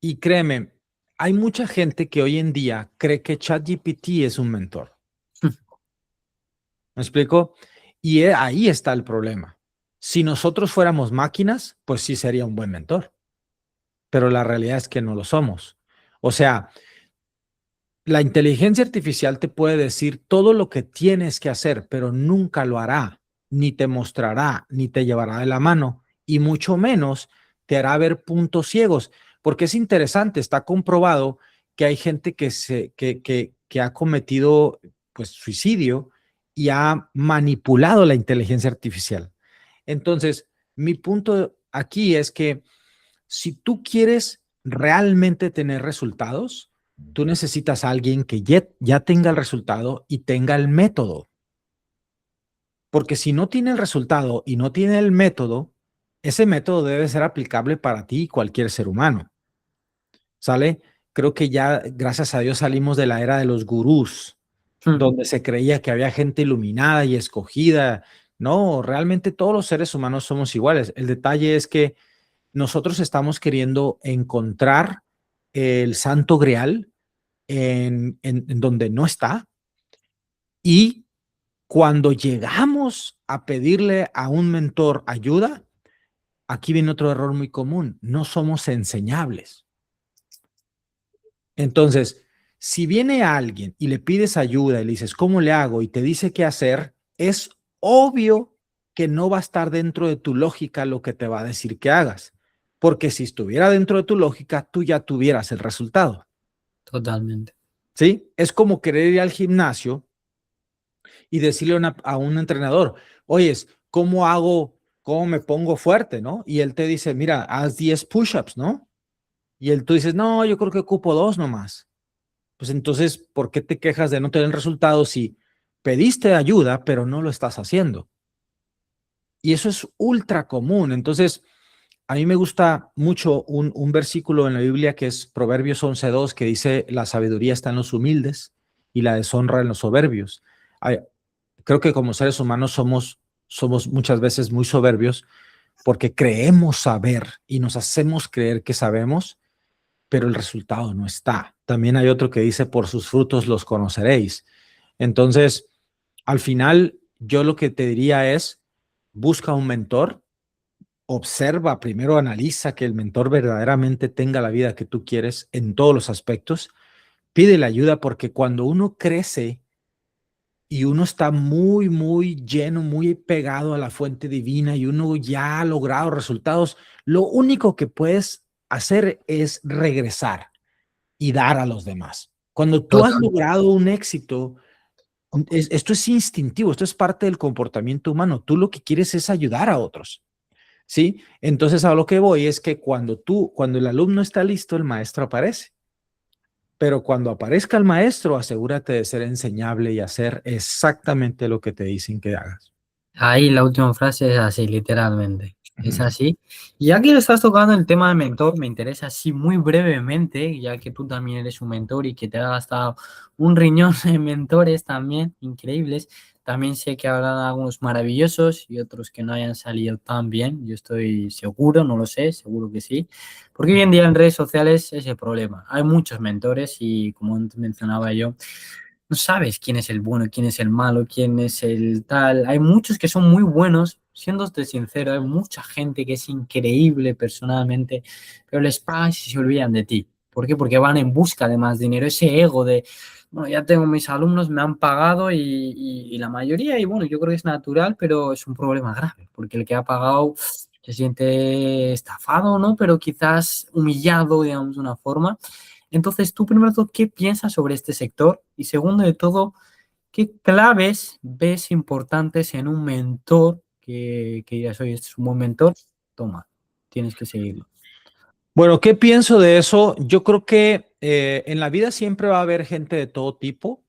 Y créeme, hay mucha gente que hoy en día cree que ChatGPT es un mentor. ¿Me explico? Y ahí está el problema. Si nosotros fuéramos máquinas, pues sí sería un buen mentor. Pero la realidad es que no lo somos. O sea, la inteligencia artificial te puede decir todo lo que tienes que hacer, pero nunca lo hará, ni te mostrará, ni te llevará de la mano, y mucho menos te hará ver puntos ciegos, porque es interesante, está comprobado que hay gente que ha cometido pues suicidio y ha manipulado la inteligencia artificial. Entonces, mi punto aquí es que si tú quieres realmente tener resultados, tú necesitas a alguien que ya tenga el resultado y tenga el método. Porque si no tiene el resultado y no tiene el método, ese método debe ser aplicable para ti y cualquier ser humano. ¿Sale? Creo que ya, gracias a Dios, salimos de la era de los gurús, donde se creía que había gente iluminada y escogida. No, realmente todos los seres humanos somos iguales. El detalle es que nosotros estamos queriendo encontrar el santo grial en donde no está, y cuando llegamos a pedirle a un mentor ayuda, aquí viene otro error muy común: no somos enseñables. Entonces, si viene alguien y le pides ayuda y le dices, ¿cómo le hago? Y te dice qué hacer, es obvio que no va a estar dentro de tu lógica lo que te va a decir que hagas. Porque si estuviera dentro de tu lógica, tú ya tuvieras el resultado. Totalmente. ¿Sí? Es como querer ir al gimnasio y decirle a un entrenador, oyes, ¿cómo hago, cómo me pongo fuerte, no? Y él te dice, mira, haz 10 push-ups, ¿no? Y tú dices, no, yo creo que ocupo 2 nomás. Pues entonces, ¿por qué te quejas de no tener resultados si pediste ayuda, pero no lo estás haciendo? Y eso es ultra común. Entonces, a mí me gusta mucho un versículo en la Biblia que es Proverbios 11:2, que dice, la sabiduría está en los humildes y la deshonra en los soberbios. Creo que como seres humanos somos muchas veces muy soberbios porque creemos saber y nos hacemos creer que sabemos, pero el resultado no está. También hay otro que dice, por sus frutos los conoceréis. Entonces, al final, yo lo que te diría es, busca un mentor, observa, primero analiza que el mentor verdaderamente tenga la vida que tú quieres en todos los aspectos, pide la ayuda, porque cuando uno crece y uno está muy, muy lleno, muy pegado a la fuente divina y uno ya ha logrado resultados, lo único que puedes hacer es regresar y dar a los demás. Cuando tú has Total. logrado un éxito, esto es instintivo, esto es parte del comportamiento humano. Tú lo que quieres es ayudar a otros, ¿sí? Entonces a lo que voy es que cuando el alumno está listo, el maestro aparece. Pero cuando aparezca el maestro, asegúrate de ser enseñable y hacer exactamente lo que te dicen que hagas. Ahí la última frase es así, literalmente. Es Ujú. así. Y ya que lo estás tocando el tema del mentor, me interesa así muy brevemente, ya que tú también eres un mentor y que te has gastado un riñón en mentores también increíbles. También sé que habrán algunos maravillosos y otros que no hayan salido tan bien. Yo estoy seguro, no lo sé, seguro que sí. Porque hoy en día en redes sociales es el problema. Hay muchos mentores y como antes mencionaba yo, no sabes quién es el bueno, quién es el malo, quién es el tal. Hay muchos que son muy buenos, siéndote sincero, hay mucha gente que es increíble personalmente, pero les pagas y se olvidan de ti. ¿Por qué? Porque van en busca de más dinero, ese ego de, bueno, ya tengo mis alumnos, me han pagado y la mayoría, y bueno, yo creo que es natural, pero es un problema grave, porque el que ha pagado se siente estafado, ¿no? Pero quizás humillado, digamos, de una forma. Entonces, tú primero de todo, ¿qué piensas sobre este sector? Y segundo de todo, ¿qué claves ves importantes en un mentor que digas, oye, este es un buen mentor? Toma, tienes que seguirlo. Bueno, ¿qué pienso de eso? Yo creo que en la vida siempre va a haber gente de todo tipo.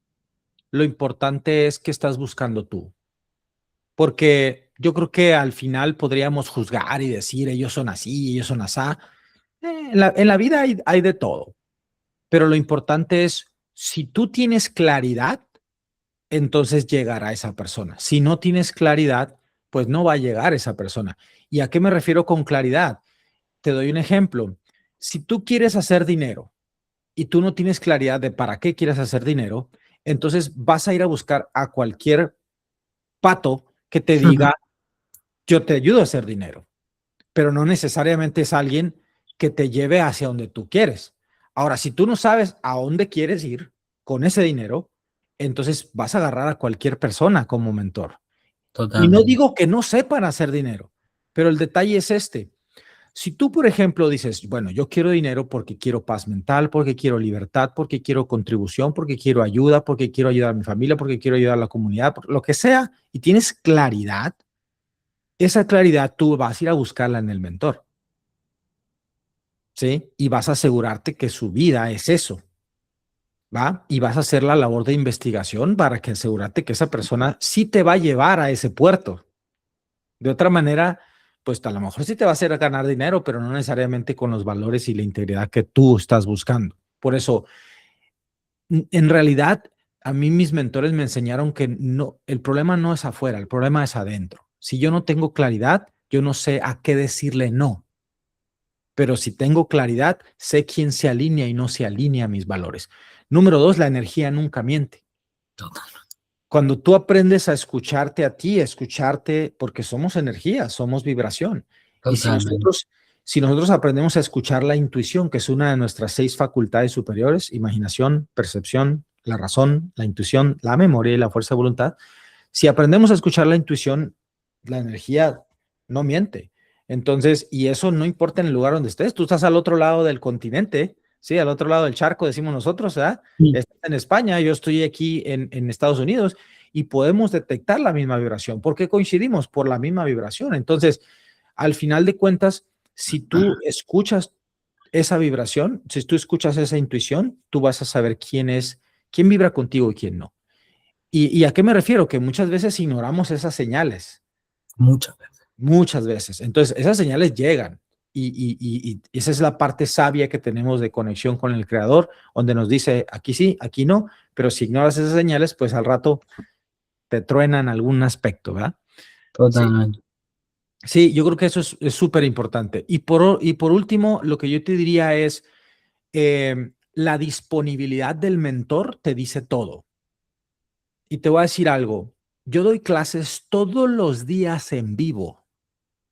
Lo importante es qué estás buscando tú. Porque yo creo que al final podríamos juzgar y decir, ellos son así, ellos son asá. En la vida hay de todo. Pero lo importante es, si tú tienes claridad, entonces llegará esa persona. Si no tienes claridad, pues no va a llegar esa persona. ¿Y a qué me refiero con claridad? Te doy un ejemplo. Si tú quieres hacer dinero y tú no tienes claridad de para qué quieres hacer dinero, entonces vas a ir a buscar a cualquier pato que te diga, yo te ayudo a hacer dinero, pero no necesariamente es alguien que te lleve hacia donde tú quieres. Ahora, si tú no sabes a dónde quieres ir con ese dinero, entonces vas a agarrar a cualquier persona como mentor. Y no Totalmente. digo que no sepan hacer dinero, pero el detalle es este. Si tú, por ejemplo, dices, bueno, yo quiero dinero porque quiero paz mental, porque quiero libertad, porque quiero contribución, porque quiero ayuda, porque quiero ayudar a mi familia, porque quiero ayudar a la comunidad, por lo que sea, y tienes claridad, esa claridad tú vas a ir a buscarla en el mentor, ¿sí? Y vas a asegurarte que su vida es eso, ¿va? Y vas a hacer la labor de investigación para que asegurarte que esa persona sí te va a llevar a ese puerto. De otra manera, pues a lo mejor sí te va a hacer ganar dinero, pero no necesariamente con los valores y la integridad que tú estás buscando. Por eso, en realidad, a mí mis mentores me enseñaron que no, el problema no es afuera, el problema es adentro. Si yo no tengo claridad, yo no sé a qué decirle no. Pero si tengo claridad, sé quién se alinea y no se alinea a mis valores. Número dos, la energía nunca miente. Cuando tú aprendes a escucharte a ti, a escucharte, porque somos energía, somos vibración. Y Totalmente. si nosotros aprendemos a escuchar la intuición, que es una de nuestras 6 facultades superiores, imaginación, percepción, la razón, la intuición, la memoria y la fuerza de voluntad, si aprendemos a escuchar la intuición, la energía no miente. Entonces, y eso no importa en el lugar donde estés, tú estás al otro lado del continente, sí, al otro lado del charco, decimos nosotros, ¿verdad? Sí, Estás en España, yo estoy aquí en Estados Unidos y podemos detectar la misma vibración. ¿Por qué coincidimos? Por la misma vibración. Entonces, al final de cuentas, si tú escuchas esa vibración, si tú escuchas esa intuición, tú vas a saber quién vibra contigo y quién no. ¿Y a qué me refiero? Que muchas veces ignoramos esas señales, muchas veces. muchas veces. Entonces, esas señales llegan y esa es la parte sabia que tenemos de conexión con el creador, donde nos dice, aquí sí, aquí no, pero si ignoras esas señales, pues al rato te truenan algún aspecto, ¿verdad? Sí, Totalmente. sí, yo creo que eso es súper importante. Y por último, lo que yo te diría es, la disponibilidad del mentor te dice todo. Y te voy a decir algo, yo doy clases todos los días en vivo,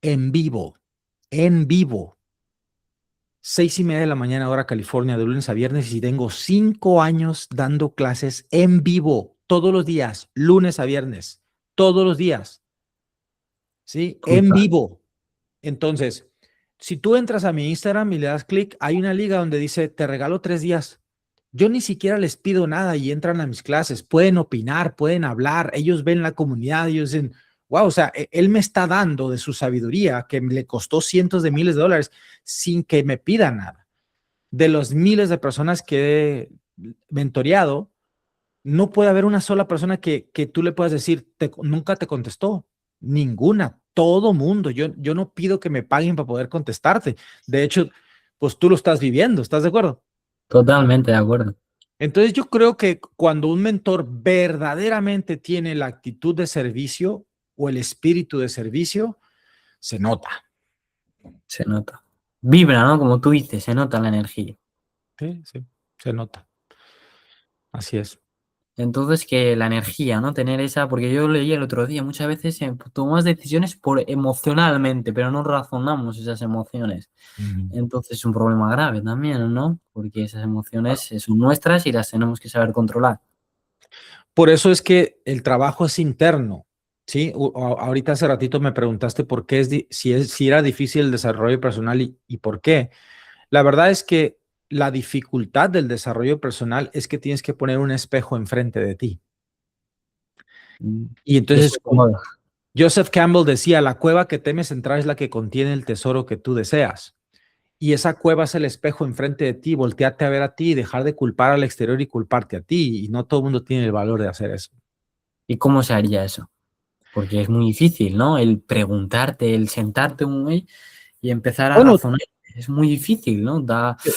en vivo, en vivo. 6:30 de la mañana, hora California, de lunes a viernes, y tengo 5 años dando clases en vivo, todos los días, lunes a viernes, todos los días, ¿sí? En Total. vivo. Entonces, si tú entras a mi Instagram y le das clic, hay una liga donde dice, te regalo 3 días. Yo ni siquiera les pido nada y entran a mis clases, pueden opinar, pueden hablar, ellos ven la comunidad, ellos dicen, wow, o sea, él me está dando de su sabiduría que le costó cientos de miles de dólares sin que me pida nada. De los miles de personas que he mentoreado, no puede haber una sola persona que tú le puedas decir, nunca te contestó. Ninguna, todo mundo. Yo no pido que me paguen para poder contestarte. De hecho, pues tú lo estás viviendo, ¿estás de acuerdo? Totalmente de acuerdo. Entonces yo creo que cuando un mentor verdaderamente tiene la actitud de servicio o el espíritu de servicio, se nota. Se nota. Vibra, ¿no? Como tú dices, se nota la energía. Sí, sí, se nota. Así es. Entonces, que la energía, ¿no? Tener esa, porque yo leí el otro día, muchas veces tomamos decisiones por emocionalmente, pero no razonamos esas emociones. Ujú. Entonces es un problema grave también, ¿no? Porque esas emociones son nuestras y las tenemos que saber controlar. Por eso es que el trabajo es interno, ¿sí? Ahorita hace ratito me preguntaste por qué si era difícil el desarrollo personal y por qué. La verdad es que la dificultad del desarrollo personal es que tienes que poner un espejo enfrente de ti. Y Es entonces, cómodo. Joseph Campbell decía, la cueva que temes entrar es la que contiene el tesoro que tú deseas. Y esa cueva es el espejo enfrente de ti, voltearte a ver a ti y dejar de culpar al exterior y culparte a ti. Y no todo el mundo tiene el valor de hacer eso. ¿Y cómo se haría eso? Porque es muy difícil, ¿no? El preguntarte, el sentarte y empezar a Bueno, razonar. Es muy difícil, ¿no? te,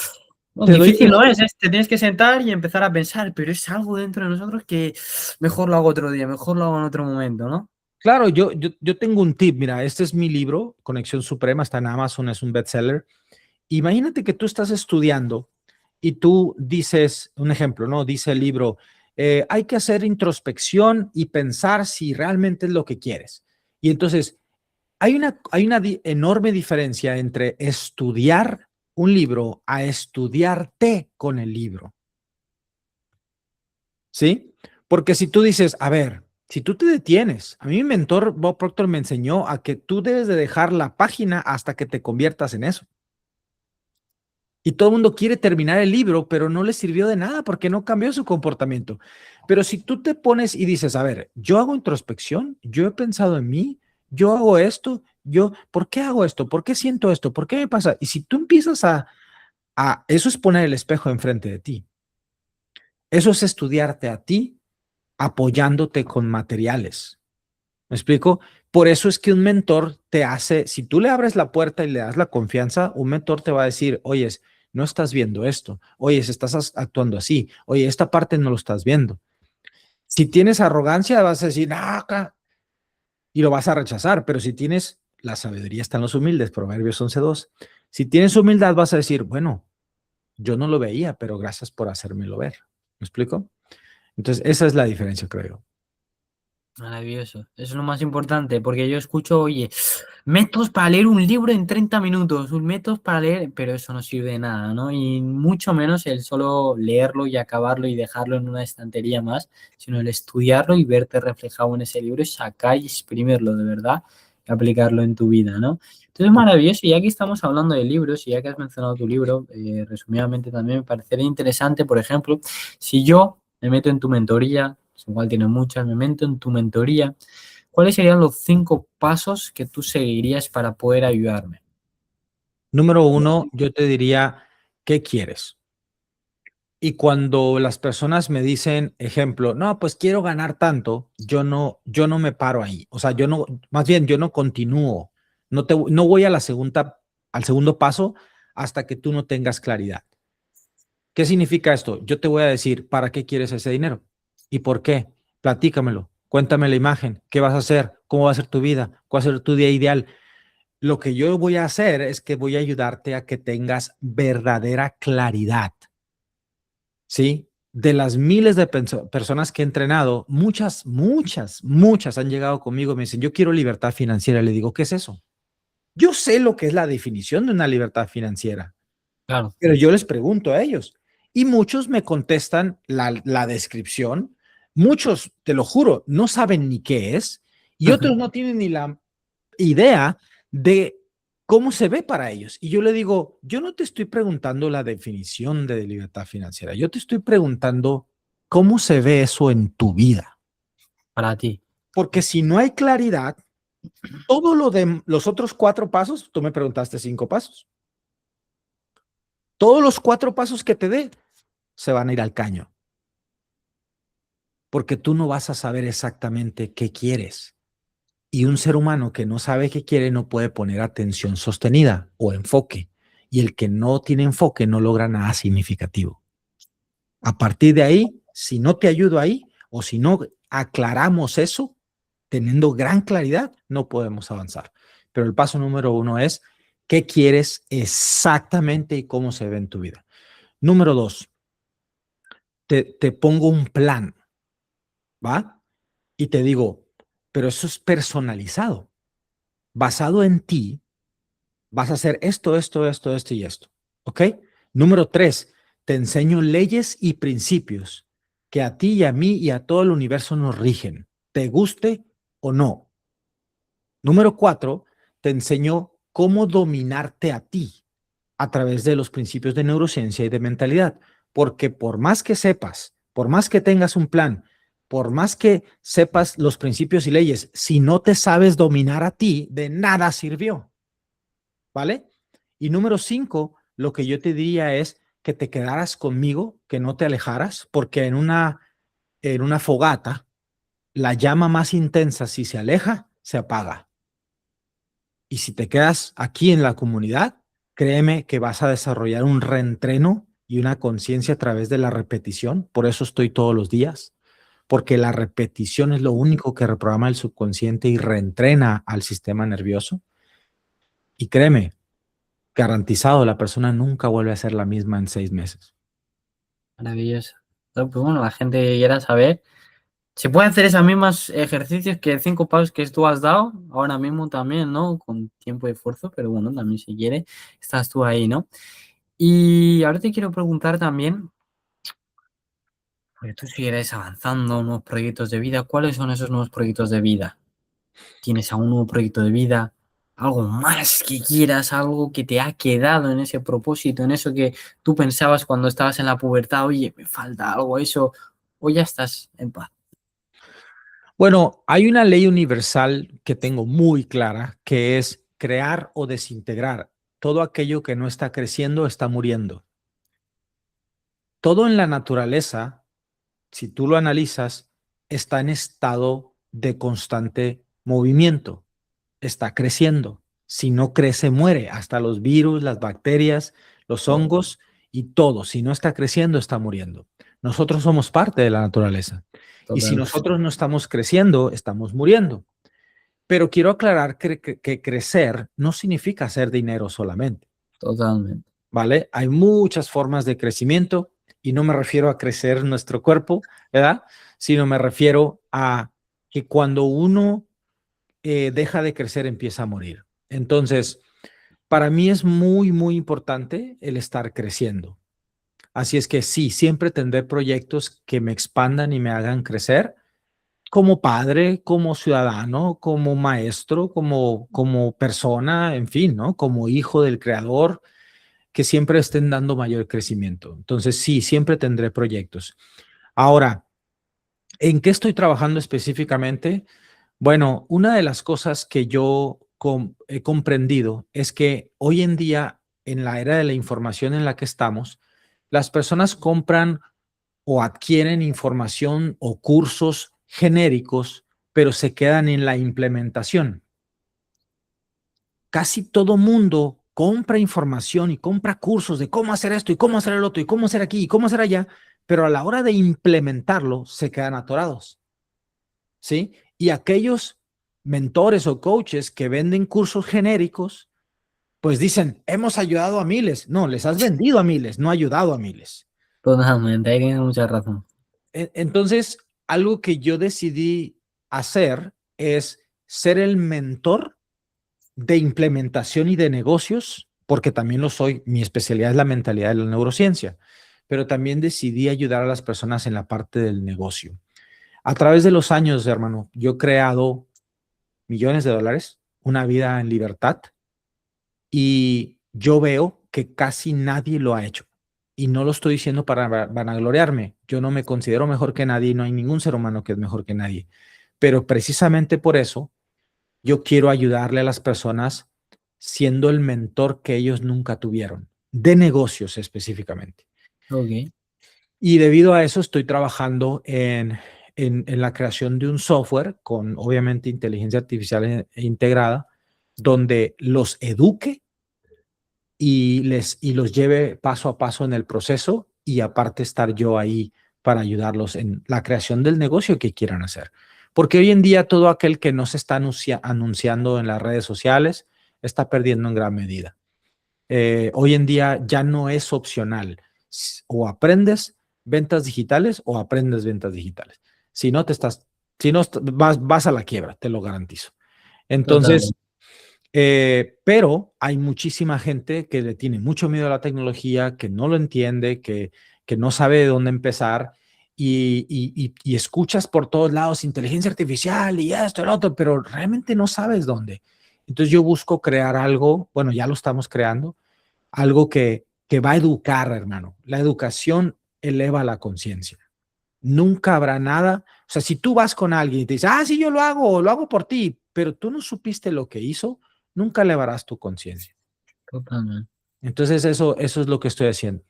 No, te doy difícil no es, te tienes que sentar y empezar a pensar, pero es algo dentro de nosotros que mejor lo hago otro día, mejor lo hago en otro momento, ¿no? Claro, yo tengo un tip. Mira, este es mi libro, Conexión Suprema, está en Amazon, es un bestseller. Imagínate que tú estás estudiando y tú dices, un ejemplo, ¿no? Dice el libro, hay que hacer introspección y pensar si realmente es lo que quieres. Y entonces, hay una enorme diferencia entre estudiar un libro a estudiarte con el libro, ¿sí? Porque si tú dices, a ver, si tú te detienes, a mí mi mentor Bob Proctor me enseñó a que tú debes de dejar la página hasta que te conviertas en eso. Y todo el mundo quiere terminar el libro, pero no le sirvió de nada porque no cambió su comportamiento. Pero si tú te pones y dices, a ver, yo hago introspección, yo he pensado en mí, yo hago esto, ¿por qué hago esto? ¿Por qué siento esto? ¿Por qué me pasa? Y si tú empiezas eso es poner el espejo enfrente de ti. Eso es estudiarte a ti apoyándote con materiales. ¿Me explico? Por eso es que un mentor te hace, si tú le abres la puerta y le das la confianza, un mentor te va a decir, oye, no estás viendo esto, oye, estás actuando así, oye, esta parte no lo estás viendo. Si tienes arrogancia, vas a decir, no, y lo vas a rechazar, pero si tienes, la sabiduría está en los humildes, Proverbios 11:2. Si tienes humildad, vas a decir, bueno, yo no lo veía, pero gracias por hacérmelo ver. ¿Me explico? Entonces, esa es la diferencia, creo. Maravilloso. Eso es lo más importante, porque yo escucho, oye, métodos para leer un libro en 30 minutos, un métodos para leer, pero eso no sirve de nada, ¿no? Y mucho menos el solo leerlo y acabarlo y dejarlo en una estantería más, sino el estudiarlo y verte reflejado en ese libro y sacar y exprimirlo de verdad y aplicarlo en tu vida, ¿no? Entonces, maravilloso. Y ya que estamos hablando de libros, y ya que has mencionado tu libro, resumidamente también me parecería interesante, por ejemplo, si yo me meto en tu mentoría, igual tienes muchas, me meto en tu mentoría, ¿cuáles serían los 5 pasos que tú seguirías para poder ayudarme? Número uno, yo te diría, ¿qué quieres? Y cuando las personas me dicen, ejemplo, no, pues quiero ganar tanto, yo no me paro ahí. O sea, yo no, más bien, yo no continúo. No voy al segundo paso hasta que tú no tengas claridad. ¿Qué significa esto? Yo te voy a decir, ¿para qué quieres ese dinero? ¿Y por qué? Platícamelo. Cuéntame la imagen. ¿Qué vas a hacer? ¿Cómo va a ser tu vida? ¿Cuál va a ser tu día ideal? Lo que yo voy a hacer es que voy a ayudarte a que tengas verdadera claridad. ¿Sí? De las miles de personas que he entrenado, muchas han llegado conmigo y me dicen, yo quiero libertad financiera. Le digo, ¿qué es eso? Yo sé lo que es la definición de una libertad financiera, Claro. pero yo les pregunto a ellos y muchos me contestan la descripción. Muchos, te lo juro, no saben ni qué es y otros no tienen ni la idea de cómo se ve para ellos. Y yo le digo, yo no te estoy preguntando la definición de libertad financiera, yo te estoy preguntando cómo se ve eso en tu vida. Para ti. Porque si no hay claridad, todo lo de los otros 4 pasos, tú me preguntaste 5 pasos, todos los 4 pasos que te dé se van a ir al caño. Porque tú no vas a saber exactamente qué quieres. Y un ser humano que no sabe qué quiere no puede poner atención sostenida o enfoque. Y el que no tiene enfoque no logra nada significativo. A partir de ahí, si no te ayudo ahí o si no aclaramos eso, teniendo gran claridad, no podemos avanzar. Pero el paso número 1 es qué quieres exactamente y cómo se ve en tu vida. Número 2, te pongo un plan, ¿va? Y te digo, pero eso es personalizado, basado en ti. Vas a hacer esto y esto. ¿Ok? Número 3, te enseño leyes y principios que a ti y a mí y a todo el universo nos rigen, te guste o no. Número 4, te enseño cómo dominarte a ti a través de los principios de neurociencia y de mentalidad. Porque por más que sepas, por más que tengas un plan, por más que sepas los principios y leyes, si no te sabes dominar a ti, de nada sirvió. ¿Vale? Y número 5, lo que yo te diría es que te quedaras conmigo, que no te alejaras, porque en una fogata, la llama más intensa, si se aleja, se apaga. Y si te quedas aquí en la comunidad, créeme que vas a desarrollar un reentreno y una conciencia a través de la repetición. Por eso estoy todos los días, porque la repetición es lo único que reprograma el subconsciente y reentrena al sistema nervioso. Y créeme, garantizado, la persona nunca vuelve a ser la misma en 6 meses. Maravilloso. Pues bueno, la gente que quiera saber, se puede hacer esos mismos ejercicios que 5 pasos que tú has dado, ahora mismo también, ¿no? Con tiempo y esfuerzo, pero bueno, también si quiere, estás tú ahí, ¿no? Y ahora te quiero preguntar también, porque tú sigues avanzando, nuevos proyectos de vida, ¿cuáles son esos nuevos proyectos de vida? ¿Tienes algún nuevo proyecto de vida? ¿Algo más que quieras? ¿Algo que te ha quedado en ese propósito, en eso que tú pensabas cuando estabas en la pubertad? Oye, me falta algo, eso, o ya estás en paz. Bueno, hay una ley universal que tengo muy clara, que es crear o desintegrar. Todo aquello que no está creciendo está muriendo. Todo en la naturaleza, si tú lo analizas, está en estado de constante movimiento, está creciendo. Si no crece, muere. Hasta los virus, las bacterias, los hongos y todo. Si no está creciendo, está muriendo. Nosotros somos parte de la naturaleza. Y si Totalmente. nosotros no estamos creciendo, estamos muriendo. Pero quiero aclarar que crecer no significa hacer dinero solamente, Totalmente. ¿vale? Hay muchas formas de crecimiento y no me refiero a crecer nuestro cuerpo, ¿verdad? Sino me refiero a que cuando uno deja de crecer empieza a morir. Entonces, para mí es muy, muy importante el estar creciendo. Así es que sí, siempre tendré proyectos que me expandan y me hagan crecer como padre, como ciudadano, como maestro, como persona, en fin, ¿no? Como hijo del creador, que siempre estén dando mayor crecimiento. Entonces, sí, siempre tendré proyectos. Ahora, ¿en qué estoy trabajando específicamente? Bueno, una de las cosas que yo he comprendido es que hoy en día, en la era de la información en la que estamos, las personas compran o adquieren información o cursos genéricos, pero se quedan en la implementación. Casi todo mundo compra información y compra cursos de cómo hacer esto y cómo hacer el otro y cómo hacer aquí y cómo hacer allá, pero a la hora de implementarlo se quedan atorados, ¿sí? Y aquellos mentores o coaches que venden cursos genéricos, pues dicen, hemos ayudado a miles. No, les has vendido a miles, no ayudado a miles. Totalmente, ahí tienes mucha razón. Entonces, algo que yo decidí hacer es ser el mentor de implementación y de negocios, porque también lo soy. Mi especialidad es la mentalidad de la neurociencia, pero también decidí ayudar a las personas en la parte del negocio. A través de los años, hermano, yo he creado millones de dólares, una vida en libertad, y yo veo que casi nadie lo ha hecho. Y no lo estoy diciendo para vanagloriarme. Yo no me considero mejor que nadie y no hay ningún ser humano que es mejor que nadie. Pero precisamente por eso yo quiero ayudarle a las personas siendo el mentor que ellos nunca tuvieron, de negocios específicamente. Ok. Y debido a eso estoy trabajando en la creación de un software con obviamente inteligencia artificial integrada, donde los eduque y los lleve paso a paso en el proceso y aparte estar yo ahí para ayudarlos en la creación del negocio que quieran hacer. Porque hoy en día todo aquel que no se está anunciando en las redes sociales está perdiendo en gran medida. Hoy en día ya no es opcional. O aprendes ventas digitales o aprendes ventas digitales. Si no, vas a la quiebra, te lo garantizo. Entonces, Totalmente. pero hay muchísima gente que le tiene mucho miedo a la tecnología, que no lo entiende, que no sabe de dónde empezar y escuchas por todos lados inteligencia artificial y esto, el otro, pero realmente no sabes dónde. Entonces yo busco crear algo, bueno, ya lo estamos creando, algo que va a educar, hermano. La educación eleva la conciencia. Nunca habrá nada. O sea, si tú vas con alguien y te dice, sí, yo lo hago por ti, pero tú no supiste lo que hizo, nunca elevarás tu conciencia. Totalmente. Entonces, eso es lo que estoy haciendo.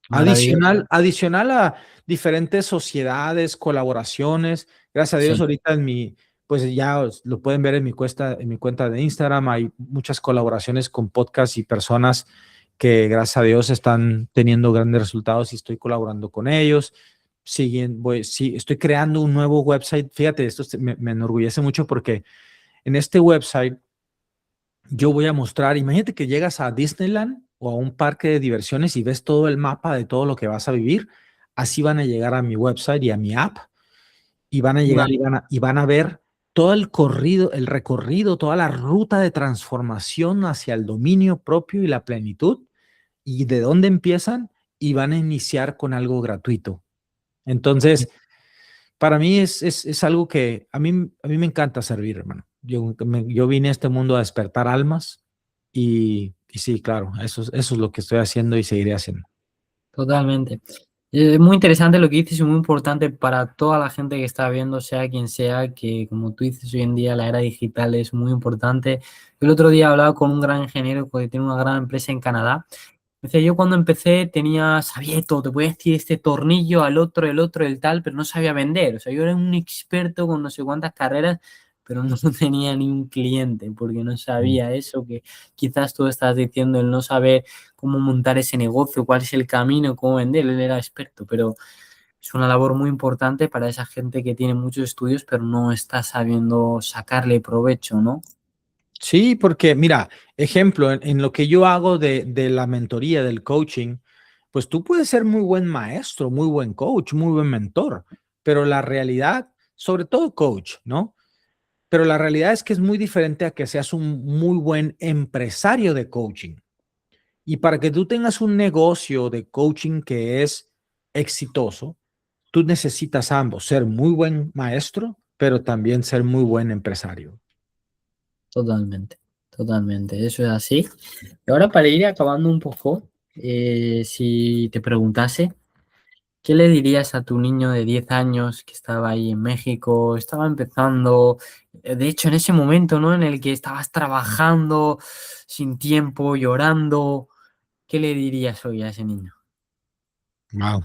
Maravilloso. Adicional a diferentes sociedades, colaboraciones. Gracias a Dios, Sí, ahorita pues ya lo pueden ver en mi cuenta de Instagram. Hay muchas colaboraciones con podcasts y personas que, gracias a Dios, están teniendo grandes resultados y estoy colaborando con ellos. Sí, estoy creando un nuevo website. Fíjate, esto me enorgullece mucho porque en este website yo voy a mostrar, imagínate que llegas a Disneyland o a un parque de diversiones y ves todo el mapa de todo lo que vas a vivir. Así van a llegar a mi website y a mi app y van a llegar vale, y van a ver todo el recorrido, toda la ruta de transformación hacia el dominio propio y la plenitud y de dónde empiezan y van a iniciar con algo gratuito. Entonces, para mí es algo que a mí me encanta servir, hermano. Yo vine a este mundo a despertar almas y sí, claro, eso es lo que estoy haciendo y seguiré haciendo. totalmente. Es muy interesante lo que dices y muy importante para toda la gente que está viendo, sea quien sea, que como tú dices, hoy en día la era digital es muy importante. Yo el otro día hablaba con un gran ingeniero que tiene una gran empresa en Canadá. Decía, yo cuando empecé sabía todo, te podía decir este tornillo al otro, el otro, el tal, pero no sabía vender. O sea, yo era un experto con no sé cuántas carreras, pero no tenía ni un cliente porque no Mm. sabía eso que quizás tú estás diciendo, el no saber cómo montar ese negocio, cuál es el camino, cómo vender. Él era experto, pero es una labor muy importante para esa gente que tiene muchos estudios, pero no está sabiendo sacarle provecho, ¿no? Sí, porque mira, ejemplo, en lo que yo hago de la mentoría, del coaching, pues tú puedes ser muy buen maestro, muy buen coach, muy buen mentor, pero la realidad, sobre todo coach, ¿no? Pero la realidad es que es muy diferente a que seas un muy buen empresario de coaching. Y para que tú tengas un negocio de coaching que es exitoso, tú necesitas ambos, ser muy buen maestro, pero también ser muy buen empresario. Totalmente, totalmente, eso es así. Y ahora para ir acabando un poco, si te preguntase, ¿qué le dirías a tu niño de 10 años que estaba ahí en México, estaba empezando, de hecho en ese momento, ¿no? En el que estabas trabajando sin tiempo, llorando, ¿qué le dirías hoy a ese niño? Wow.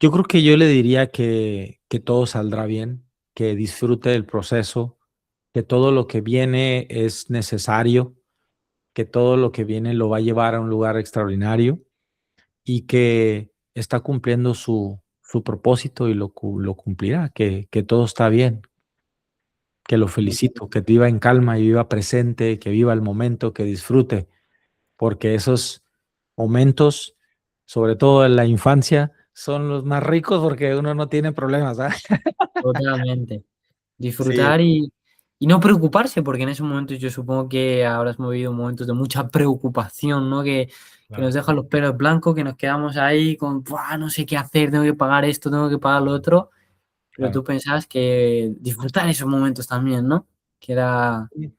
Yo creo que yo le diría que todo saldrá bien, que disfrute del proceso, que todo lo que viene es necesario, que todo lo que viene lo va a llevar a un lugar extraordinario y que está cumpliendo su propósito y lo cumplirá, que todo está bien, que lo felicito, que viva en calma y viva presente, que viva el momento, que disfrute, porque esos momentos, sobre todo en la infancia, son los más ricos porque uno no tiene problemas, ¿ah? Totalmente. Sí, Disfrutar y no preocuparse, porque en esos momentos yo supongo que habrás movido momentos de mucha preocupación, ¿no? Que nos claro, dejan los pelos blancos, que nos quedamos ahí con, "Buah, no sé qué hacer, tengo que pagar esto, tengo que pagar lo otro", pero claro. tú pensabas que disfrutar esos momentos también, ¿no? Que era Sí,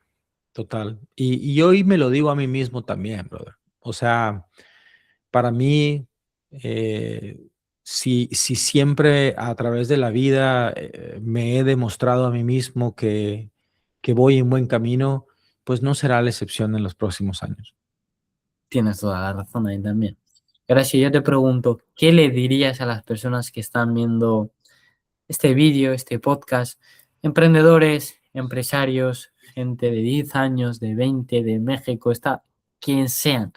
total. Y hoy me lo digo a mí mismo también, brother. O sea, para mí, eh, si siempre a través de la vida me he demostrado a mí mismo que voy en buen camino, pues no será la excepción en los próximos años. tienes toda la razón ahí también. Ahora, si yo te pregunto, ¿qué le dirías a las personas que están viendo este vídeo, este podcast, emprendedores, empresarios, gente de 10 años, de 20, de México, está quien sean,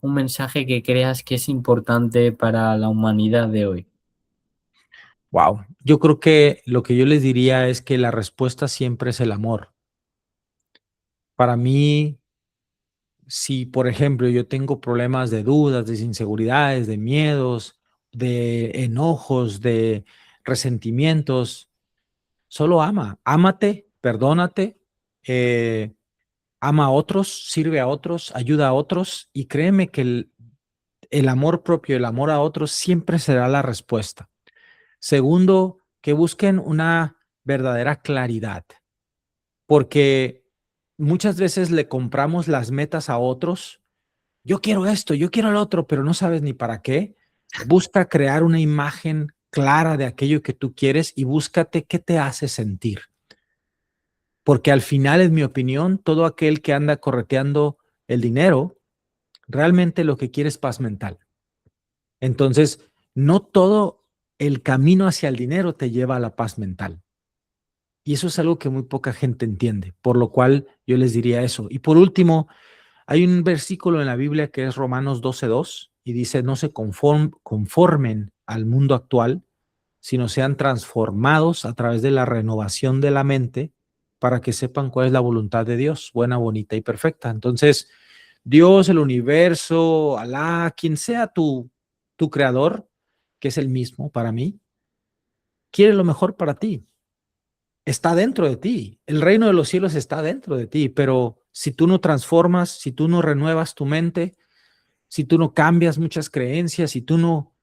un mensaje que creas que es importante para la humanidad de hoy? Wow. Yo creo que lo que yo les diría es que la respuesta siempre es el amor. Para mí, si por ejemplo yo tengo problemas de dudas, de inseguridades, de miedos, de enojos, de resentimientos, solo ámate, perdónate, eh, ama a otros, sirve a otros, ayuda a otros y créeme que el amor propio, el amor a otros siempre será la respuesta. Segundo, que busquen una verdadera claridad, porque muchas veces le compramos las metas a otros yo quiero esto, yo quiero el otro, pero no sabes ni para qué. Busca crear una imagen clara de aquello que tú quieres y búscate qué te hace sentir. Porque al final, en mi opinión, todo aquel que anda correteando el dinero, realmente lo que quiere es paz mental. Entonces, no todo el camino hacia el dinero te lleva a la paz mental. Y eso es algo que muy poca gente entiende, por lo cual yo les diría eso. Y por último, hay un versículo en la Biblia que es Romanos 12:2 y dice, no se conformen al mundo actual, sino sean transformados a través de la renovación de la mente para que sepan cuál es la voluntad de Dios, buena, bonita y perfecta. Entonces, Dios, el universo, Alá, quien sea tu creador, que es el mismo para mí, quiere lo mejor para ti. Está dentro de ti. El reino de los cielos está dentro de ti, pero si tú no transformas, si tú no renuevas tu mente, si tú no cambias muchas creencias, si tú no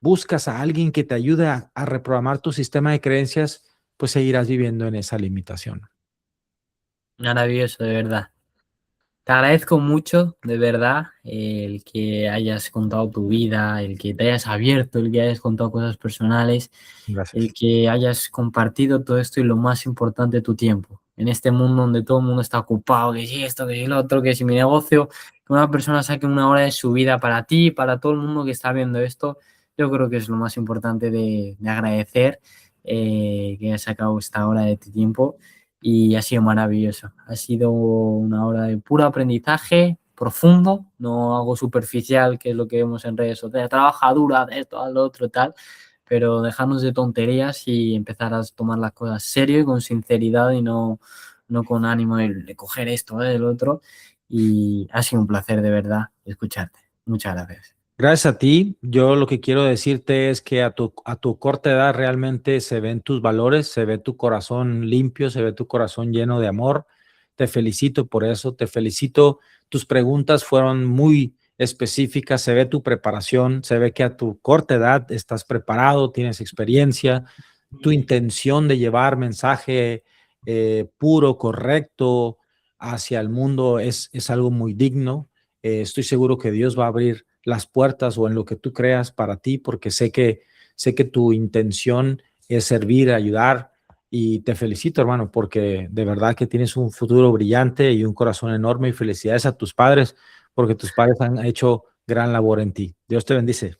buscas a alguien que te ayude a reprogramar tu sistema de creencias, pues seguirás viviendo en esa limitación. Maravilloso, de verdad. Te agradezco mucho, de verdad, el que hayas contado tu vida, el que te hayas abierto, el que hayas contado cosas personales, Gracias. el que hayas compartido todo esto y lo más importante, tu tiempo. En este mundo donde todo el mundo está ocupado, que si esto, que si lo otro, que si mi negocio, que una persona saque una hora de su vida para ti, para todo el mundo que está viendo esto, yo creo que es lo más importante de agradecer que hayas sacado esta hora de tu tiempo. Y ha sido maravilloso. Ha sido una hora de puro aprendizaje profundo, no algo superficial, que es lo que vemos en redes sociales. Trabaja dura, de esto, al otro, tal, pero dejarnos de tonterías y empezar a tomar las cosas serio y con sinceridad y no con ánimo de coger esto, del otro. Y ha sido un placer, de verdad, escucharte. Muchas gracias. Gracias a ti. Yo lo que quiero decirte es que a tu corta edad realmente se ven tus valores, se ve tu corazón limpio, se ve tu corazón lleno de amor. Te felicito por eso, te felicito. Tus preguntas fueron muy específicas, se ve tu preparación, se ve que a tu corta edad estás preparado, tienes experiencia, tu intención de llevar mensaje puro, correcto hacia el mundo es algo muy digno. Estoy seguro que Dios va a abrir las puertas o en lo que tú creas para ti, porque sé que tu intención es servir, ayudar, y te felicito, hermano, porque de verdad que tienes un futuro brillante y un corazón enorme, y felicidades a tus padres, porque tus padres han hecho gran labor en ti. Dios te bendice.